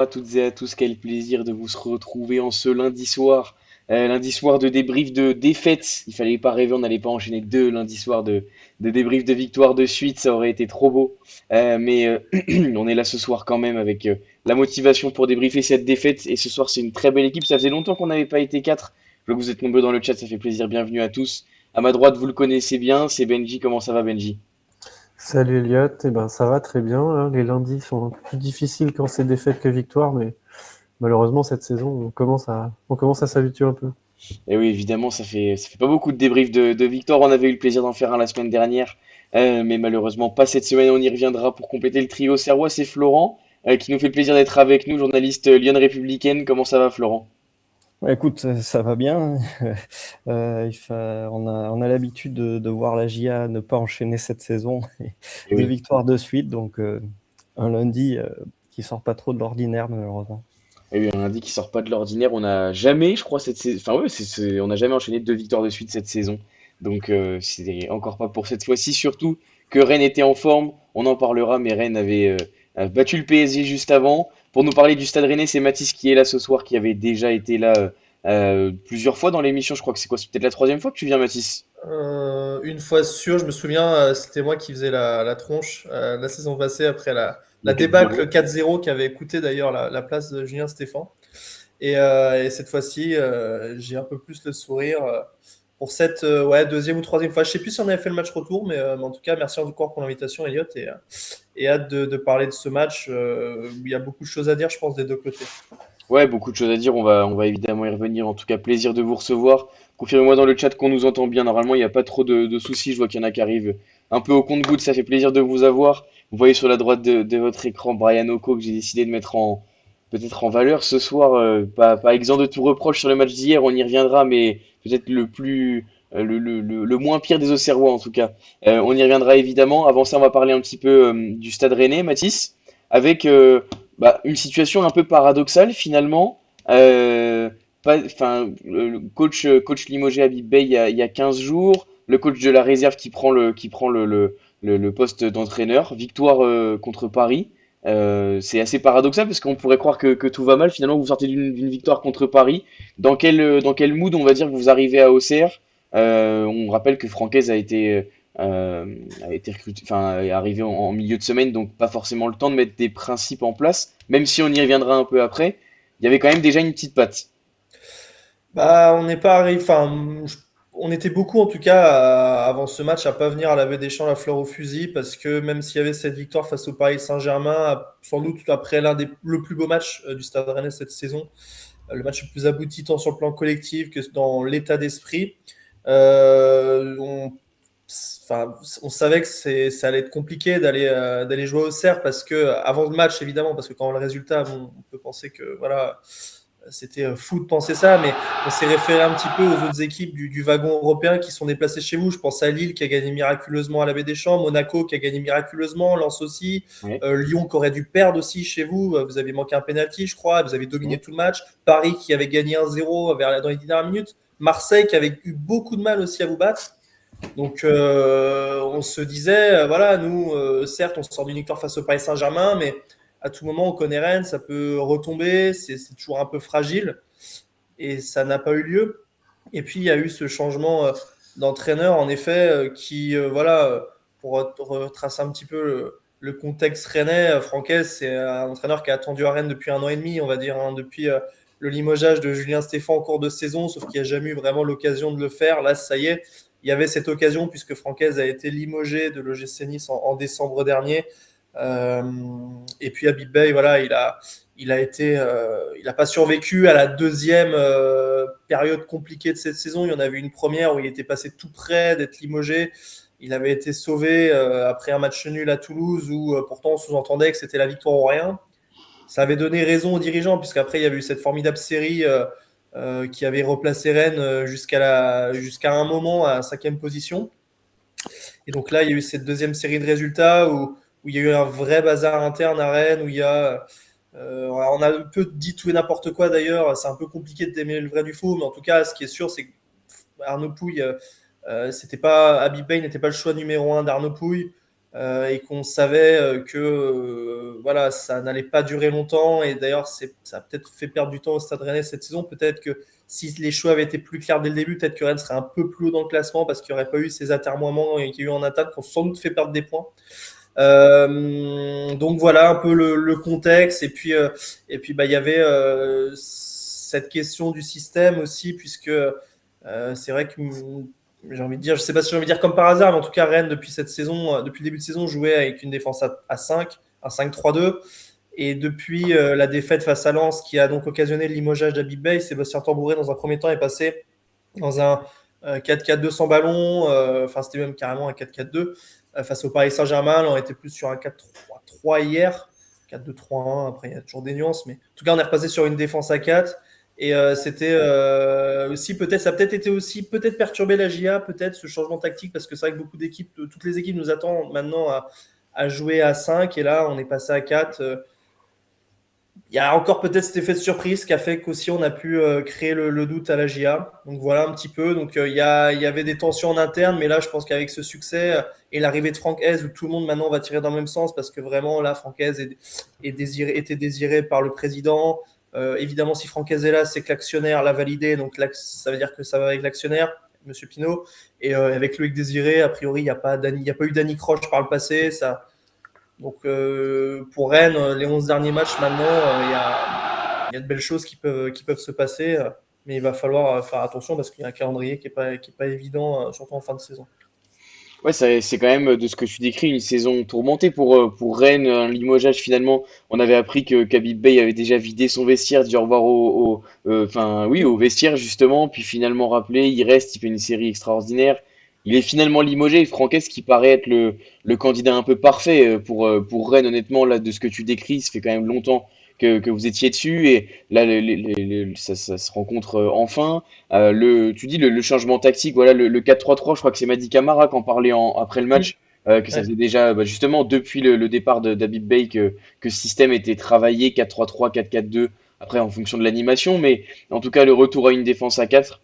À toutes et à tous, quel plaisir de vous retrouver en ce lundi soir. Lundi soir de débrief de défaite. Il fallait pas rêver, on n'allait pas enchaîner deux lundis soirs de débrief de victoire de suite, ça aurait été trop beau. Mais on est là ce soir quand même avec la motivation pour débriefer cette défaite. Et ce soir, c'est une très belle équipe. Ça faisait longtemps qu'on n'avait pas été quatre. Je vois que vous êtes nombreux dans le chat, ça fait plaisir. Bienvenue à tous. À ma droite, vous le connaissez bien, c'est Benji. Comment ça va, Benji? Salut Elliot, eh ben, ça va très bien, hein. Les lundis sont un peu plus difficiles quand c'est défaite que victoire, mais malheureusement cette saison on commence à s'habituer un peu. Et oui, évidemment, ça fait pas beaucoup de débriefs de victoire. On avait eu le plaisir d'en faire un la semaine dernière, mais malheureusement pas cette semaine. On y reviendra pour compléter le trio serrois. C'est Florent qui nous fait le plaisir d'être avec nous, journaliste Lyon Républicaine. Comment ça va, Florent? Ouais, écoute, ça va bien. On a l'habitude de voir la GIA ne pas enchaîner cette saison et Et deux oui. victoires de suite, donc un lundi qui sort pas trop de l'ordinaire malheureusement. Et oui, un lundi qui sort pas de l'ordinaire. On n'a jamais, je crois, cette saison. Enfin, ouais, on n'a jamais enchaîné deux victoires de suite cette saison. Donc, c'était encore pas pour cette fois-ci. Surtout que Rennes était en forme. On en parlera, mais Rennes a battu le PSG juste avant. Pour nous parler du Stade Rennais, c'est Mathis qui est là ce soir, qui avait déjà été là plusieurs fois dans l'émission. Je crois que c'est quoi? C'est peut-être la troisième fois que tu viens, Mathis. Une fois sûr, je me souviens, c'était moi qui faisais la tronche la saison passée après Le la 4-0. débâcle 4-0 qui avait coûté d'ailleurs la place de Julien Stéphan. Et cette fois-ci, j'ai un peu plus le sourire pour cette ouais, deuxième ou troisième fois. Je sais plus si on avait fait le match retour, mais en tout cas, merci encore pour l'invitation, Elliot, et hâte de parler de ce match où il y a beaucoup de choses à dire, je pense, des deux côtés. Ouais, beaucoup de choses à dire. On va évidemment y revenir. En tout cas, plaisir de vous recevoir. Confirmez-moi dans le chat qu'on nous entend bien. Normalement, il n'y a pas trop de soucis. Je vois qu'il y en a qui arrivent un peu au compte-gouttes. Ça fait plaisir de vous avoir. Vous voyez sur la droite de votre écran Brian Oko que j'ai décidé de mettre peut-être en valeur ce soir. Pas exempt de tout reproche sur le match d'hier. On y reviendra, mais peut-être le moins pire des Auxerrois en tout cas. On y reviendra évidemment. Avant ça, on va parler un petit peu du Stade Rennais, Mathis, avec une situation un peu paradoxale finalement. Le coach limogé Habib Bey il y a 15 jours, le coach de la réserve qui prend le poste d'entraîneur, victoire contre Paris. C'est assez paradoxal parce qu'on pourrait croire que tout va mal. Finalement, vous sortez d'une victoire contre Paris. Dans quel mood on va dire que vous arrivez à Auxerre? On rappelle que Francaise a été recruté, enfin, est arrivé en milieu de semaine, donc pas forcément le temps de mettre des principes en place, même si on y reviendra un peu après. Il y avait quand même déjà une petite patte. Bah, on n'est pas arrivé. Enfin, on était beaucoup en tout cas avant ce match à pas venir à la Baie des Champs la fleur au fusil parce que même s'il y avait cette victoire face au Paris Saint-Germain, sans doute après le plus beau match du Stade Rennais cette saison, le match le plus abouti tant sur le plan collectif que dans l'état d'esprit, euh, on, on savait que ça allait être compliqué d'aller jouer au Cerf parce que avant le match évidemment parce que quand on a le résultat, bon, on peut penser que voilà c'était fou de penser ça, mais on s'est référé un petit peu aux autres équipes du wagon européen qui sont déplacées chez vous. Je pense à Lille qui a gagné miraculeusement à la Baie des Champs, Monaco qui a gagné miraculeusement, Lens aussi, Ouais. Lyon qui aurait dû perdre aussi chez vous. Vous avez manqué un penalty, je crois, vous avez dominé Mhm. tout le match. Paris qui avait gagné 1-0 dans les 10 dernières minutes. Marseille qui avait eu beaucoup de mal aussi à vous battre. Donc on se disait, voilà, nous, certes, on sort d'une victoire face au Paris Saint-Germain, mais à tout moment, on connaît Rennes, ça peut retomber, c'est toujours un peu fragile, et ça n'a pas eu lieu. Et puis, il y a eu ce changement d'entraîneur, en effet, voilà, pour retracer un petit peu le contexte rennais, Francaise, c'est un entraîneur qui a attendu à Rennes depuis 1 an et demi, on va dire, hein, depuis le limogeage de Julien Stéphan en cours de saison, sauf qu'il n'y a jamais eu vraiment l'occasion de le faire. Là, ça y est, il y avait cette occasion puisque Francaise a été limogé de l'OGC Nice en décembre dernier. Euh, et puis Habib Bey, voilà, il a pas survécu à la deuxième période compliquée de cette saison. Il y en avait une première où il était passé tout près d'être limogé. Il avait été sauvé après un match nul à Toulouse où pourtant on sous-entendait que c'était la victoire ou rien. Ça avait donné raison aux dirigeants puisqu'après il y avait eu cette formidable série qui avait replacé Rennes jusqu'à un moment à 5e position. Et donc là, il y a eu cette deuxième série de résultats où il y a eu un vrai bazar interne à Rennes, où il y a on a un peu dit tout et n'importe quoi d'ailleurs. C'est un peu compliqué de démêler le vrai du faux, mais en tout cas, ce qui est sûr, c'est que Arnaud Pouille, c'était pas Habib Bey n'était pas le choix numéro un d'Arnaud Pouille. et qu'on savait que voilà, ça n'allait pas durer longtemps. Et d'ailleurs, ça a peut-être fait perdre du temps au Stade Rennais cette saison. Peut-être que si les choix avaient été plus clairs dès le début, peut-être que Rennes serait un peu plus haut dans le classement parce qu'il n'y aurait pas eu ces atermoiements qu'il y a eu en attaque qui ont sans doute fait perdre des points. Donc voilà un peu le contexte. Et puis bah, il y avait cette question du système aussi, puisque c'est vrai que j'ai envie de dire, je sais pas si j'ai envie de dire comme par hasard, mais en tout cas Rennes depuis cette saison, depuis le début de saison, jouait avec une défense à 5, un 5-3-2. Et depuis la défaite face à Lens, qui a donc occasionné le limogeage d'Habib Beye, Sébastien Tambouret dans un premier temps est passé dans un 4-4-2 sans ballon, enfin c'était même carrément un 4-4-2 face au Paris Saint-Germain. Là, on était plus sur un 4-3-3 hier, 4-2-3-1, après il y a toujours des nuances, mais en tout cas on est repassé sur une défense à 4. Et c'était aussi peut-être, ça a peut-être été aussi peut-être perturbé la GIA, peut-être ce changement tactique, parce que c'est vrai que beaucoup d'équipes, toutes les équipes nous attendent maintenant à jouer à 5, et là on est passé à 4. Il y a encore peut-être cet effet de surprise qui a fait qu'aussi on a pu créer le doute à la GIA. Donc voilà un petit peu. Donc il y avait des tensions en interne, mais là je pense qu'avec ce succès et l'arrivée de Franck Hez, où tout le monde maintenant va tirer dans le même sens, parce que vraiment là Franck Hez était désiré par le président. Évidemment, si Franck Hez est là, c'est que l'actionnaire l'a validé, donc ça veut dire que ça va avec l'actionnaire, Monsieur Pinault. Et avec Loïc Désiré, a priori, il n'y a pas eu Danny Croche par le passé. Donc pour Rennes, les 11 derniers matchs maintenant, il y a de belles choses qui peuvent se passer, mais il va falloir faire attention parce qu'il y a un calendrier qui est pas évident, surtout en fin de saison. Ouais, c'est quand même de ce que tu décris une saison tourmentée pour Rennes, un limogeage finalement. On avait appris que Khabib Bey avait déjà vidé son vestiaire, dit au revoir enfin oui, au vestiaire justement, puis finalement rappelé, il reste, il fait une série extraordinaire. Il est finalement limogé. Franquès qui paraît être le candidat un peu parfait pour Rennes, honnêtement, là, de ce que tu décris, ça fait quand même longtemps que vous étiez dessus et là, ça se rencontre enfin. Tu dis le changement tactique, voilà, le 4-3-3, je crois que c'est Madi Camara qui en parlait après le match, que ça Ouais. faisait déjà, bah, justement, depuis le départ d'Habib Bey, que ce système était travaillé, 4-3-3, 4-4-2, après en fonction de l'animation, mais en tout cas, le retour à une défense à 4.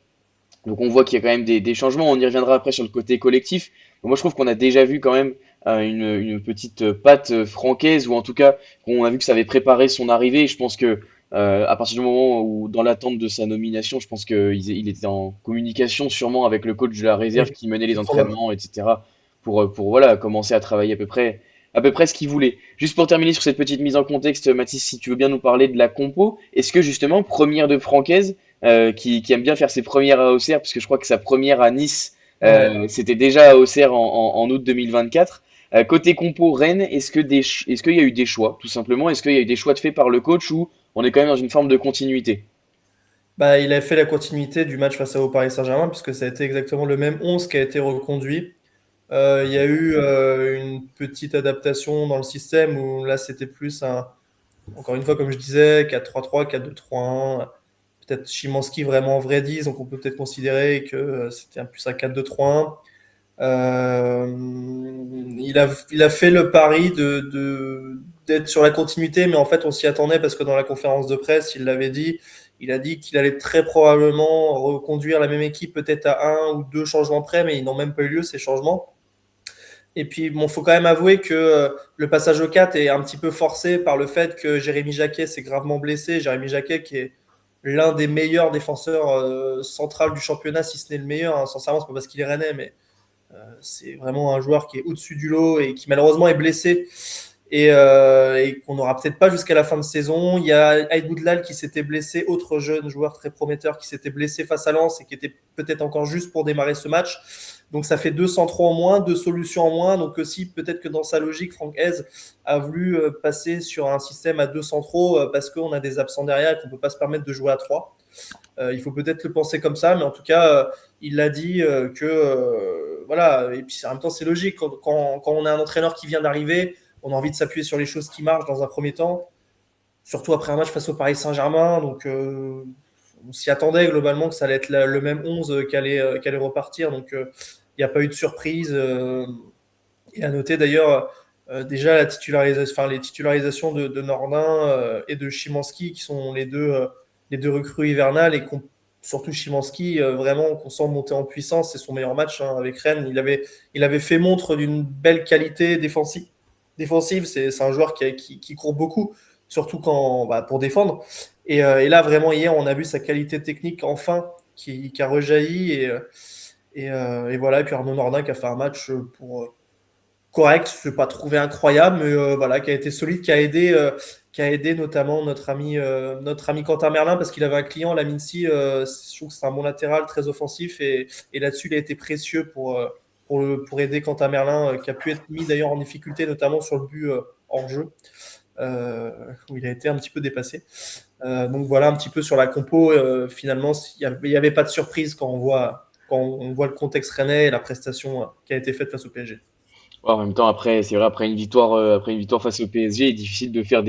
Donc on voit qu'il y a quand même des changements, on y reviendra après sur le côté collectif. Mais moi je trouve qu'on a déjà vu quand même une petite patte francaise, ou en tout cas qu'on a vu que ça avait préparé son arrivée. Et je pense que à partir du moment où, dans l'attente de sa nomination, je pense qu'il était en communication sûrement avec le coach de la réserve Oui, qui menait les c'est probable. entraînements, etc. pour voilà, commencer à travailler à peu près ce qu'il voulait. Juste pour terminer sur cette petite mise en contexte, Mathis, si tu veux bien nous parler de la compo, est-ce que justement, première de Francaise, qui aime bien faire ses premières à Auxerre, parce que je crois que sa première à Nice, Ouais. c'était déjà à Auxerre en août 2024. Côté compo Rennes, est-ce qu'il y a eu des choix, tout simplement? Est-ce qu'il y a eu des choix de fait par le coach, ou on est quand même dans une forme de continuité? Bah, il a fait la continuité du match face au Paris Saint-Germain, puisque ça a été exactement le même 11 qui a été reconduit. Il y a eu une petite adaptation dans le système où là c'était plus encore une fois, comme je disais, 4-3-3, 4-2-3-1. Peut-être Szymanski vraiment en vrai 10, donc on peut peut-être considérer que c'était un plus un 4-2-3-1. Il a fait le pari d'être sur la continuité, mais en fait on s'y attendait parce que dans la conférence de presse, il l'avait dit, il a dit qu'il allait très probablement reconduire la même équipe peut-être à un ou deux changements près, mais ils n'ont même pas eu lieu ces changements. Et puis, bon, faut quand même avouer que le passage au 4 est un petit peu forcé par le fait que Jérémy Jacquet s'est gravement blessé. Jérémy Jacquet, qui est l'un des meilleurs défenseurs centrales du championnat, si ce n'est le meilleur. Hein. Sincèrement, c'est pas parce qu'il est rennais, mais c'est vraiment un joueur qui est au-dessus du lot et qui malheureusement est blessé et qu'on n'aura peut-être pas jusqu'à la fin de saison. Il y a Aïd Boudlal qui s'était blessé, autre jeune joueur très prometteur qui s'était blessé face à Lens et qui était peut-être encore juste pour démarrer ce match. Donc ça fait deux centraux en moins, deux solutions en moins. Donc aussi peut-être que dans sa logique, Franck Hez a voulu passer sur un système à deux centraux parce qu'on a des absents derrière et qu'on ne peut pas se permettre de jouer à trois. Il faut peut-être le penser comme ça, mais en tout cas, il a dit que voilà. Et puis en même temps, c'est logique quand on a un entraîneur qui vient d'arriver, on a envie de s'appuyer sur les choses qui marchent dans un premier temps, surtout après un match face au Paris Saint-Germain. Donc on s'y attendait globalement que ça allait être le même 11 qu'allait repartir. Donc il n'y a pas eu de surprise. Et à noter d'ailleurs déjà les titularisations de Nordin et de Szymanski, qui sont les deux recrues hivernales et surtout Szymanski, vraiment qu'on sent monter en puissance. C'est son meilleur match hein, avec Rennes. Il avait fait montre d'une belle qualité défensive. C'est un joueur qui court beaucoup, surtout pour défendre. Et là, vraiment, hier, on a vu sa qualité technique enfin qui a rejailli. Et voilà. Et puis Arnaud Nordin qui a fait un match correct, je ne vais pas trouver incroyable, mais voilà, qui a été solide, qui a aidé notamment notre ami Quentin Merlin parce qu'il avait un client, la Mincy, je trouve que c'est un bon latéral très offensif et là-dessus il a été précieux pour aider Quentin Merlin qui a pu être mis d'ailleurs en difficulté notamment sur le but hors jeu où il a été un petit peu dépassé. Donc voilà un petit peu sur la compo. Finalement, il n'y avait pas de surprise quand on voit le contexte rennais et la prestation qui a été faite face au PSG. Ouais, en même temps, après, c'est vrai, après une victoire face au PSG, il est difficile de faire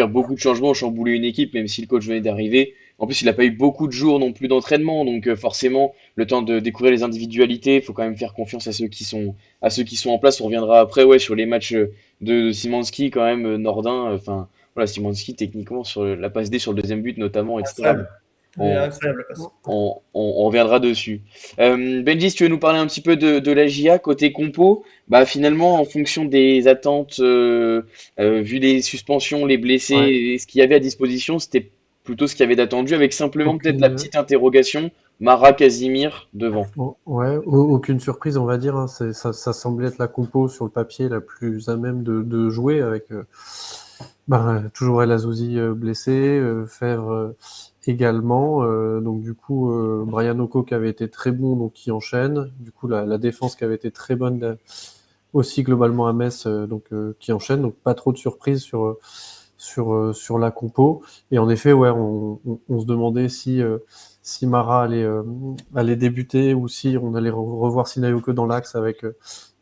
beaucoup de changements, chambouler une équipe, même si le coach venait d'arriver. En plus, il n'a pas eu beaucoup de jours non plus d'entraînement, donc forcément, le temps de découvrir les individualités, il faut quand même faire confiance à ceux qui sont en place. On reviendra après, ouais, sur les matchs de Szymanski, quand même, Nordin, enfin, voilà, Szymanski, techniquement, sur la passe D sur le deuxième but, notamment, etc. Incroyable. On, Incroyable la passe. on reviendra dessus. Benji, si tu veux nous parler un petit peu de la JA côté compo, bah finalement en fonction des attentes, vu les suspensions, les blessés Ouais. et ce qu'il y avait à disposition, c'était plutôt ce qu'il y avait d'attendu, avec simplement peut-être la Aucune, petite interrogation, Mara Casimir devant. ouais, aucune surprise, on va dire. Hein. Ça semblait être la compo sur le papier la plus à même de jouer avec toujours El Azouzi blessé, Fèvre également. Donc du coup, Brian Oko qui avait été très bon, donc qui enchaîne. Du coup, la défense qui avait été très bonne aussi globalement à Metz, qui enchaîne. Donc pas trop de surprises sur la compo. Et en effet, ouais, on se demandait si Mara allait débuter ou si on allait revoir Sinayoko dans l'axe avec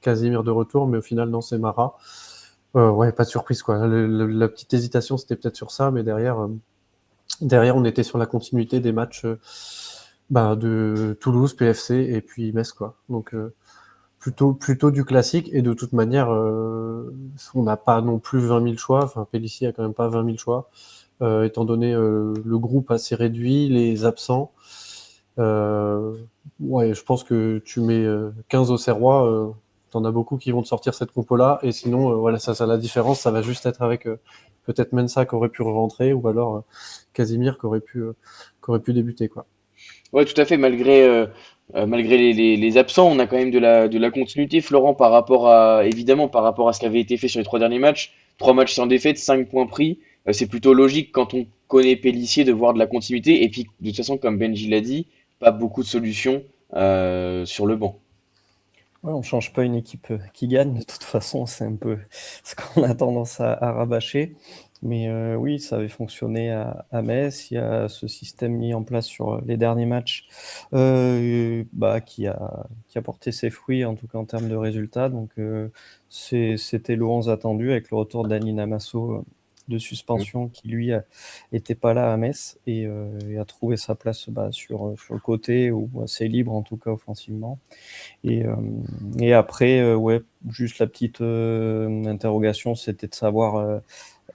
Casimir de retour, mais au final, non, c'est Mara. Ouais, pas de surprise, quoi. La petite hésitation, c'était peut-être sur ça, mais derrière, on était sur la continuité des matchs de Toulouse, PFC et puis Metz, quoi. Donc, plutôt du classique, et de toute manière, on n'a pas non plus 20 000 choix. Enfin, Pellissier a quand même pas 20 000 choix, étant donné le groupe assez réduit, les absents. Ouais, je pense que tu mets 15 au Serrois, t'en as beaucoup qui vont te sortir cette compo-là, et sinon, voilà, ça, la différence, ça va juste être avec peut-être Mensah qui aurait pu rentrer, ou alors Casimir qui aurait pu débuter, quoi. Ouais, tout à fait. Malgré les absents, on a quand même de la continuité, Florent, évidemment, par rapport à ce qui avait été fait sur les trois derniers matchs. Trois matchs sans défaite, 5 points pris. C'est plutôt logique quand on connaît Pélissier de voir de la continuité. Et puis, de toute façon, comme Benji l'a dit, pas beaucoup de solutions sur le banc. Ouais, on change pas une équipe qui gagne, de toute façon, c'est un peu ce qu'on a tendance à rabâcher. Mais oui, ça avait fonctionné à Metz. Il y a ce système mis en place sur les derniers matchs qui a porté ses fruits, en tout cas en termes de résultats. Donc c'était le 11 attendu avec le retour d'Annie Namasso de suspension qui lui était pas là à Metz et a trouvé sa place sur le côté ou assez libre en tout cas offensivement. Et après, ouais, juste la petite interrogation, c'était de savoir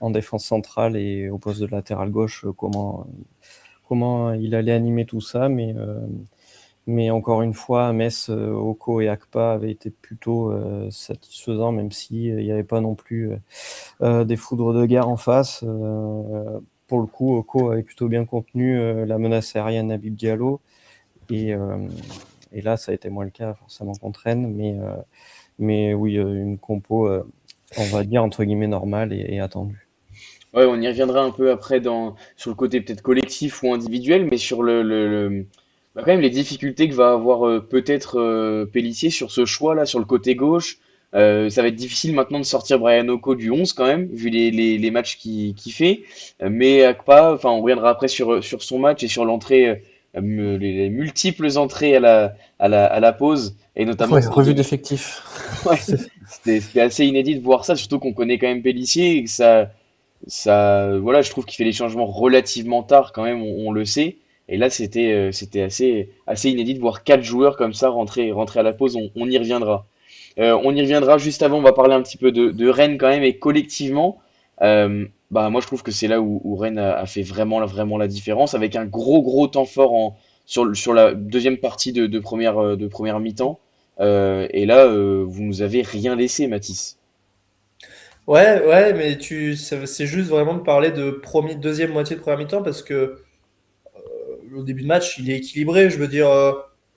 en défense centrale et au poste de latéral gauche comment il allait animer tout ça. Mais encore une fois, Metz, Oko et Akpa avaient été plutôt satisfaisants, même s'il n'y avait pas non plus des foudres de guerre en face. Pour le coup, Oko avait plutôt bien contenu la menace aérienne Habib Diallo. Et là, ça a été moins le cas forcément contre Rennes. Mais oui, une compo, on va dire, entre guillemets, normale et attendue. Ouais, on y reviendra un peu après sur le côté peut-être collectif ou individuel, mais sur quand même les difficultés que va avoir peut-être Pélissier sur ce choix-là, sur le côté gauche. Ça va être difficile maintenant de sortir Brian Oko du 11 quand même, vu les matchs qu'il fait. Mais Akpa, enfin, on reviendra après sur son match et sur les multiples entrées à la pause, et notamment Ouais, celle revue de, d'effectifs. ouais, c'était assez inédit de voir ça, surtout qu'on connaît quand même Pélissier et que voilà, je trouve qu'il fait les changements relativement tard quand même, on le sait. Et là, c'était assez inédit de voir quatre joueurs comme ça rentrer à la pause. On y reviendra. On y reviendra juste avant. On va parler un petit peu de Rennes quand même et collectivement. Moi, je trouve que c'est là où Rennes a fait vraiment la différence avec un gros temps fort sur la deuxième partie de première mi-temps. Et là, vous nous avez rien laissé, Mathis. Ouais, ouais, mais c'est juste vraiment de parler de deuxième moitié de première mi-temps parce que au début de match, il est équilibré. Je veux dire,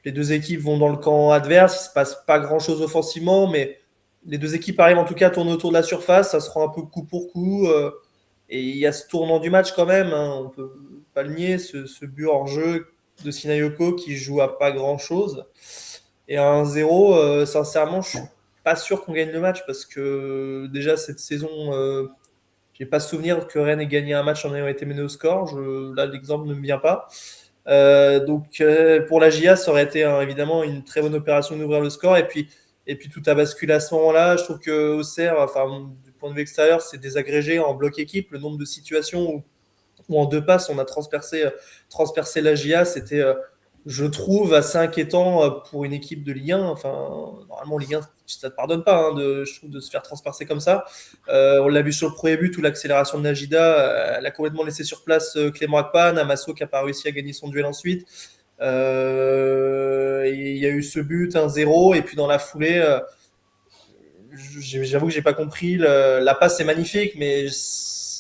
les deux équipes vont dans le camp adverse, il se passe pas grand-chose offensivement, mais les deux équipes arrivent en tout cas à tourner autour de la surface, ça se rend un peu coup pour coup. Et il y a ce tournant du match quand même, hein, on peut pas le nier, ce but hors jeu de Sinayoko qui joue à pas grand-chose. Et à 1-0, sincèrement, je suis pas sûr qu'on gagne le match parce que déjà cette saison, j'ai pas souvenir que Rennes ait gagné un match en ayant été mené au score. Là, l'exemple ne me vient pas. Donc pour la GIA, ça aurait été évidemment une très bonne opération d'ouvrir le score. Et puis tout a basculé à ce moment-là. Je trouve que Auxerre, enfin, du point de vue extérieur, c'est désagrégé en bloc équipe. Le nombre de situations où en deux passes, on a transpercé la GIA, c'était, je trouve, assez inquiétant pour une équipe de Ligue 1. Enfin, normalement, Ligue 1, ça ne te pardonne pas, hein, je trouve, de se faire transpercer comme ça. On l'a vu sur le premier but où l'accélération de Najida, elle a complètement laissé sur place Clément Akpan, Amasso qui n'a pas réussi à gagner son duel ensuite. Et il y a eu ce but 1-0, et puis dans la foulée, j'avoue que j'ai pas compris. La passe est magnifique, mais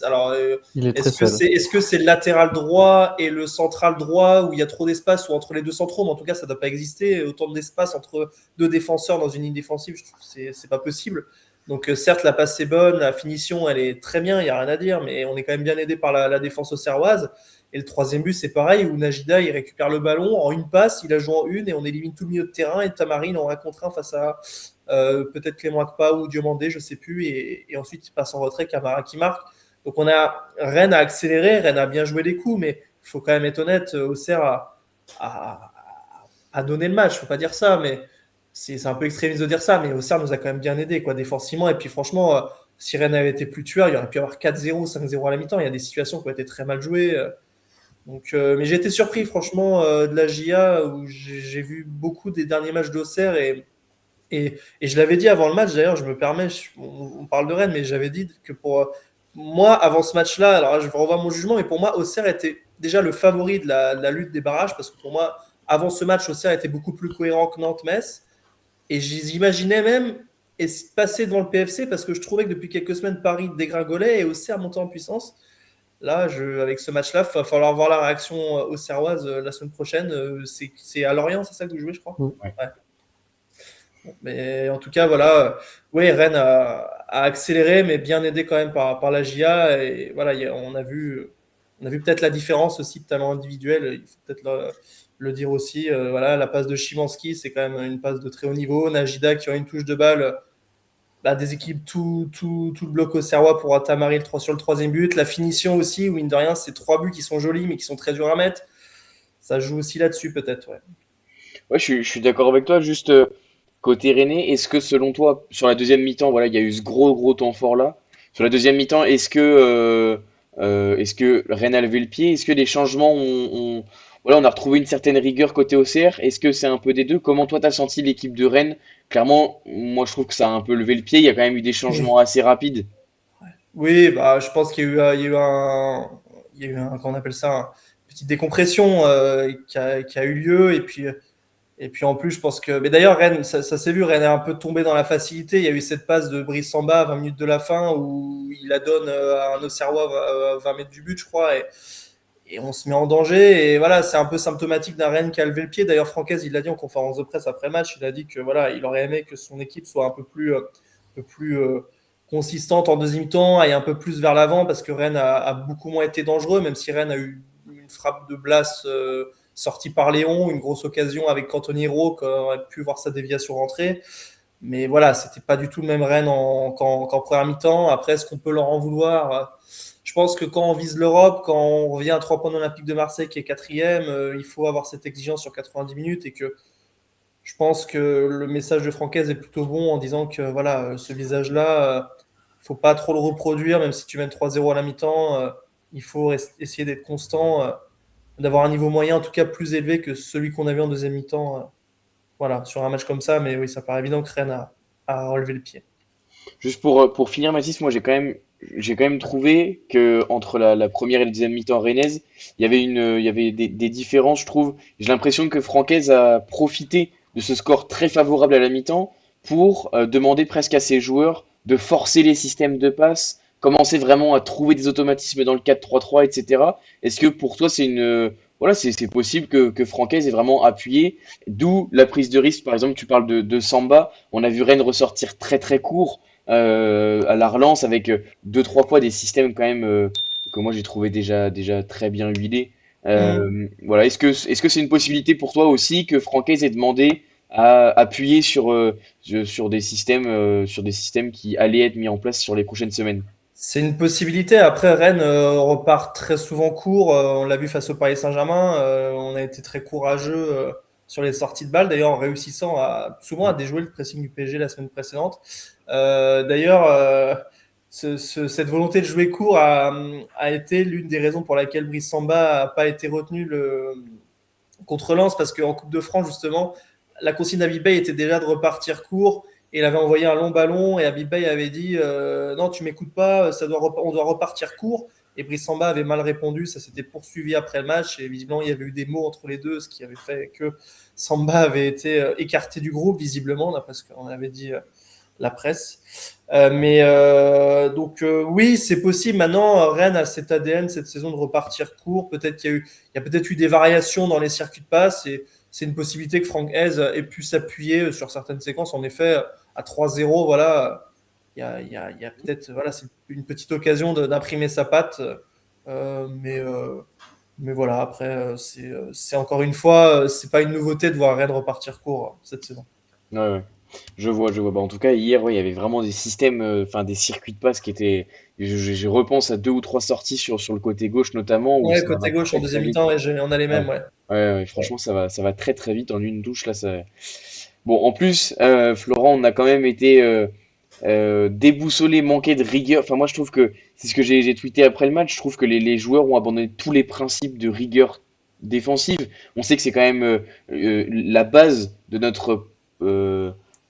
alors, Il est très seul. est-ce que c'est le latéral droit et le central droit où il y a trop d'espace ou entre les deux centraux? Mais en tout cas, ça ne doit pas exister. Autant d'espace entre deux défenseurs dans une ligne défensive, je trouve que c'est pas possible. Donc, certes, la passe est bonne, la finition, elle est très bien, il n'y a rien à dire, mais on est quand même bien aidé par la défense auxerroise. Et le troisième but, c'est pareil, où Najida, il récupère le ballon en une passe, il a joué en une et on élimine tout le milieu de terrain. Et Tamarine en 1 contre 1 face à peut-être Clément Akpa ou Diomandé, je ne sais plus. Et ensuite, il passe en retrait, Camara qui marque. Donc Rennes a accéléré, Rennes a bien joué les coups, mais il faut quand même être honnête, Auxerre a donné le match, il ne faut pas dire ça, mais c'est un peu extrémiste de dire ça, mais Auxerre nous a quand même bien aidé quoi, défensivement. Et puis franchement, si Rennes avait été plus tueur, il aurait pu y avoir 4-0, 5-0 à la mi-temps. Il y a des situations qui ont été très mal jouées. Mais j'ai été surpris franchement de la GIA où j'ai vu beaucoup des derniers matchs d'Auxerre et je l'avais dit avant le match, d'ailleurs, je me permets, on parle de Rennes, mais j'avais dit que pour moi, avant ce match-là, alors je vais revoir mon jugement, mais pour moi, Auxerre était déjà le favori de la lutte des barrages, parce que pour moi, avant ce match, Auxerre était beaucoup plus cohérent que Nantes-Metz, et j'imaginais même passer devant le PFC, parce que je trouvais que depuis quelques semaines, Paris dégringolait et Auxerre montait en puissance. Là, avec ce match-là, il va falloir voir la réaction auxerroise la semaine prochaine. C'est à Lorient, c'est ça que vous jouez, je crois. Ouais. Ouais. Mais en tout cas, voilà. Oui, Rennes a accéléré, mais bien aidé quand même par la GIA. Et voilà, on a vu peut-être la différence aussi de talent individuel. Il faut peut-être le dire aussi. Voilà, la passe de Szymanski, c'est quand même une passe de très haut niveau. Najida qui a une touche de balle. Des équipes, tout le bloc au Serrois pour Tamari sur le troisième but. La finition aussi, où mine de rien, c'est 3 buts qui sont jolis, mais qui sont très durs à mettre. Ça joue aussi là-dessus, peut-être. Ouais. Ouais, je suis d'accord avec toi. Juste côté Rennais, est-ce que selon toi, sur la deuxième mi-temps, voilà, il y a eu ce gros temps fort là. Sur la deuxième mi-temps, est-ce que Rennes a levé le pied? Est-ce que les changements voilà, on a retrouvé une certaine rigueur côté OCR? Est-ce que c'est un peu des deux? Comment toi t'as senti l'équipe de Rennes? Clairement, moi je trouve que ça a un peu levé le pied. Il y a quand même eu des changements assez rapides. Oui, je pense qu'il y a eu, comment on appelle ça, une petite décompression qui a eu lieu. Et puis en plus, je pense que. Mais d'ailleurs, Rennes, ça s'est vu, Rennes est un peu tombé dans la facilité. Il y a eu cette passe de Brice Samba à 20 minutes de la fin où il la donne à un Auxerrois à 20 mètres du but, je crois. Et on se met en danger. Et voilà, c'est un peu symptomatique d'un Rennes qui a levé le pied. D'ailleurs, Francaise, il l'a dit en conférence de presse après le match. Il a dit que voilà, il aurait aimé que son équipe soit un peu plus consistante en deuxième temps, aille un peu plus vers l'avant parce que Rennes a beaucoup moins été dangereux, même si Rennes a eu une frappe de Blas sortie par Léon, une grosse occasion avec Cantoniero qui aurait pu voir sa déviation rentrer. Mais voilà, c'était pas du tout le même Rennes qu'en première mi-temps. Après, est-ce qu'on peut leur en vouloir? Je pense que quand on vise l'Europe, quand on revient à 3 points de l'Olympique de Marseille qui est quatrième, il faut avoir cette exigence sur 90 minutes et que je pense que le message de Francaise est plutôt bon en disant que voilà, ce visage-là, il ne faut pas trop le reproduire, même si tu mènes 3-0 à la mi-temps. Il faut essayer d'être constant, d'avoir un niveau moyen en tout cas plus élevé que celui qu'on a vu en deuxième mi-temps. Voilà, sur un match comme ça, mais oui, ça paraît évident que Rennes a relevé le pied. Juste pour finir, Mathis, moi j'ai quand même j'ai quand même trouvé que entre la première et la deuxième mi-temps rennaise, il y avait des différences, je trouve. J'ai l'impression que Francaise a profité de ce score très favorable à la mi-temps pour demander presque à ses joueurs de forcer les systèmes de passe, commencer vraiment à trouver des automatismes dans le 4-3-3, etc. Est-ce que pour toi, voilà, c'est possible que Francaise ait vraiment appuyé, d'où la prise de risque. Par exemple, tu parles de Samba. On a vu Rennes ressortir très très court à la relance avec deux trois fois des systèmes quand même que moi j'ai trouvé déjà très bien huilés. Mhm. Voilà, est-ce que c'est une possibilité pour toi aussi que Francaise ait demandé à appuyer sur des systèmes qui allaient être mis en place sur les prochaines semaines? C'est une possibilité. Après, Rennes repart très souvent court. On l'a vu face au Paris Saint-Germain. On a été très courageux sur les sorties de balles, d'ailleurs en réussissant souvent à déjouer le pressing du PSG la semaine précédente. D'ailleurs, cette volonté de jouer court a été l'une des raisons pour laquelle Brice Samba n'a pas été retenu contre Lens, parce qu'en Coupe de France, justement, la consigne d'Habib Beye était déjà de repartir court. Et il avait envoyé un long ballon et Habib Beye avait dit non, tu m'écoutes pas, on doit repartir court. Et Brice Samba avait mal répondu, ça s'était poursuivi après le match et visiblement il y avait eu des mots entre les deux, ce qui avait fait que Samba avait été écarté du groupe visiblement, d'après ce qu'on avait dit la presse. Oui, c'est possible. Maintenant, Rennes a cet ADN cette saison de repartir court. Peut-être il y a peut-être eu des variations dans les circuits de passe et c'est une possibilité que Franck Hez ait pu s'appuyer sur certaines séquences. En effet, à 3-0, voilà, il y a peut-être, voilà, c'est une petite occasion d'imprimer sa patte. Euh, mais, euh, mais voilà, après, c'est encore une fois, c'est pas une nouveauté de voir Rennes repartir court cette saison. Ouais, ouais. Je vois. Bah, en tout cas, hier, ouais, il y avait vraiment des systèmes, enfin des circuits de passe qui étaient. Je repense à deux ou trois sorties sur le côté gauche notamment où Ouais, ça va côté gauche en très très deuxième vite. mi-temps, ouais, on a les Ouais. mêmes, ouais. Ouais, franchement, ça va très très vite en une touche là. Bon, en plus, Florent, on a quand même été déboussolé, manqué de rigueur. Enfin, moi, je trouve que c'est ce que j'ai tweeté après le match. Je trouve que les joueurs ont abandonné tous les principes de rigueur défensive. On sait que c'est quand même la base de notre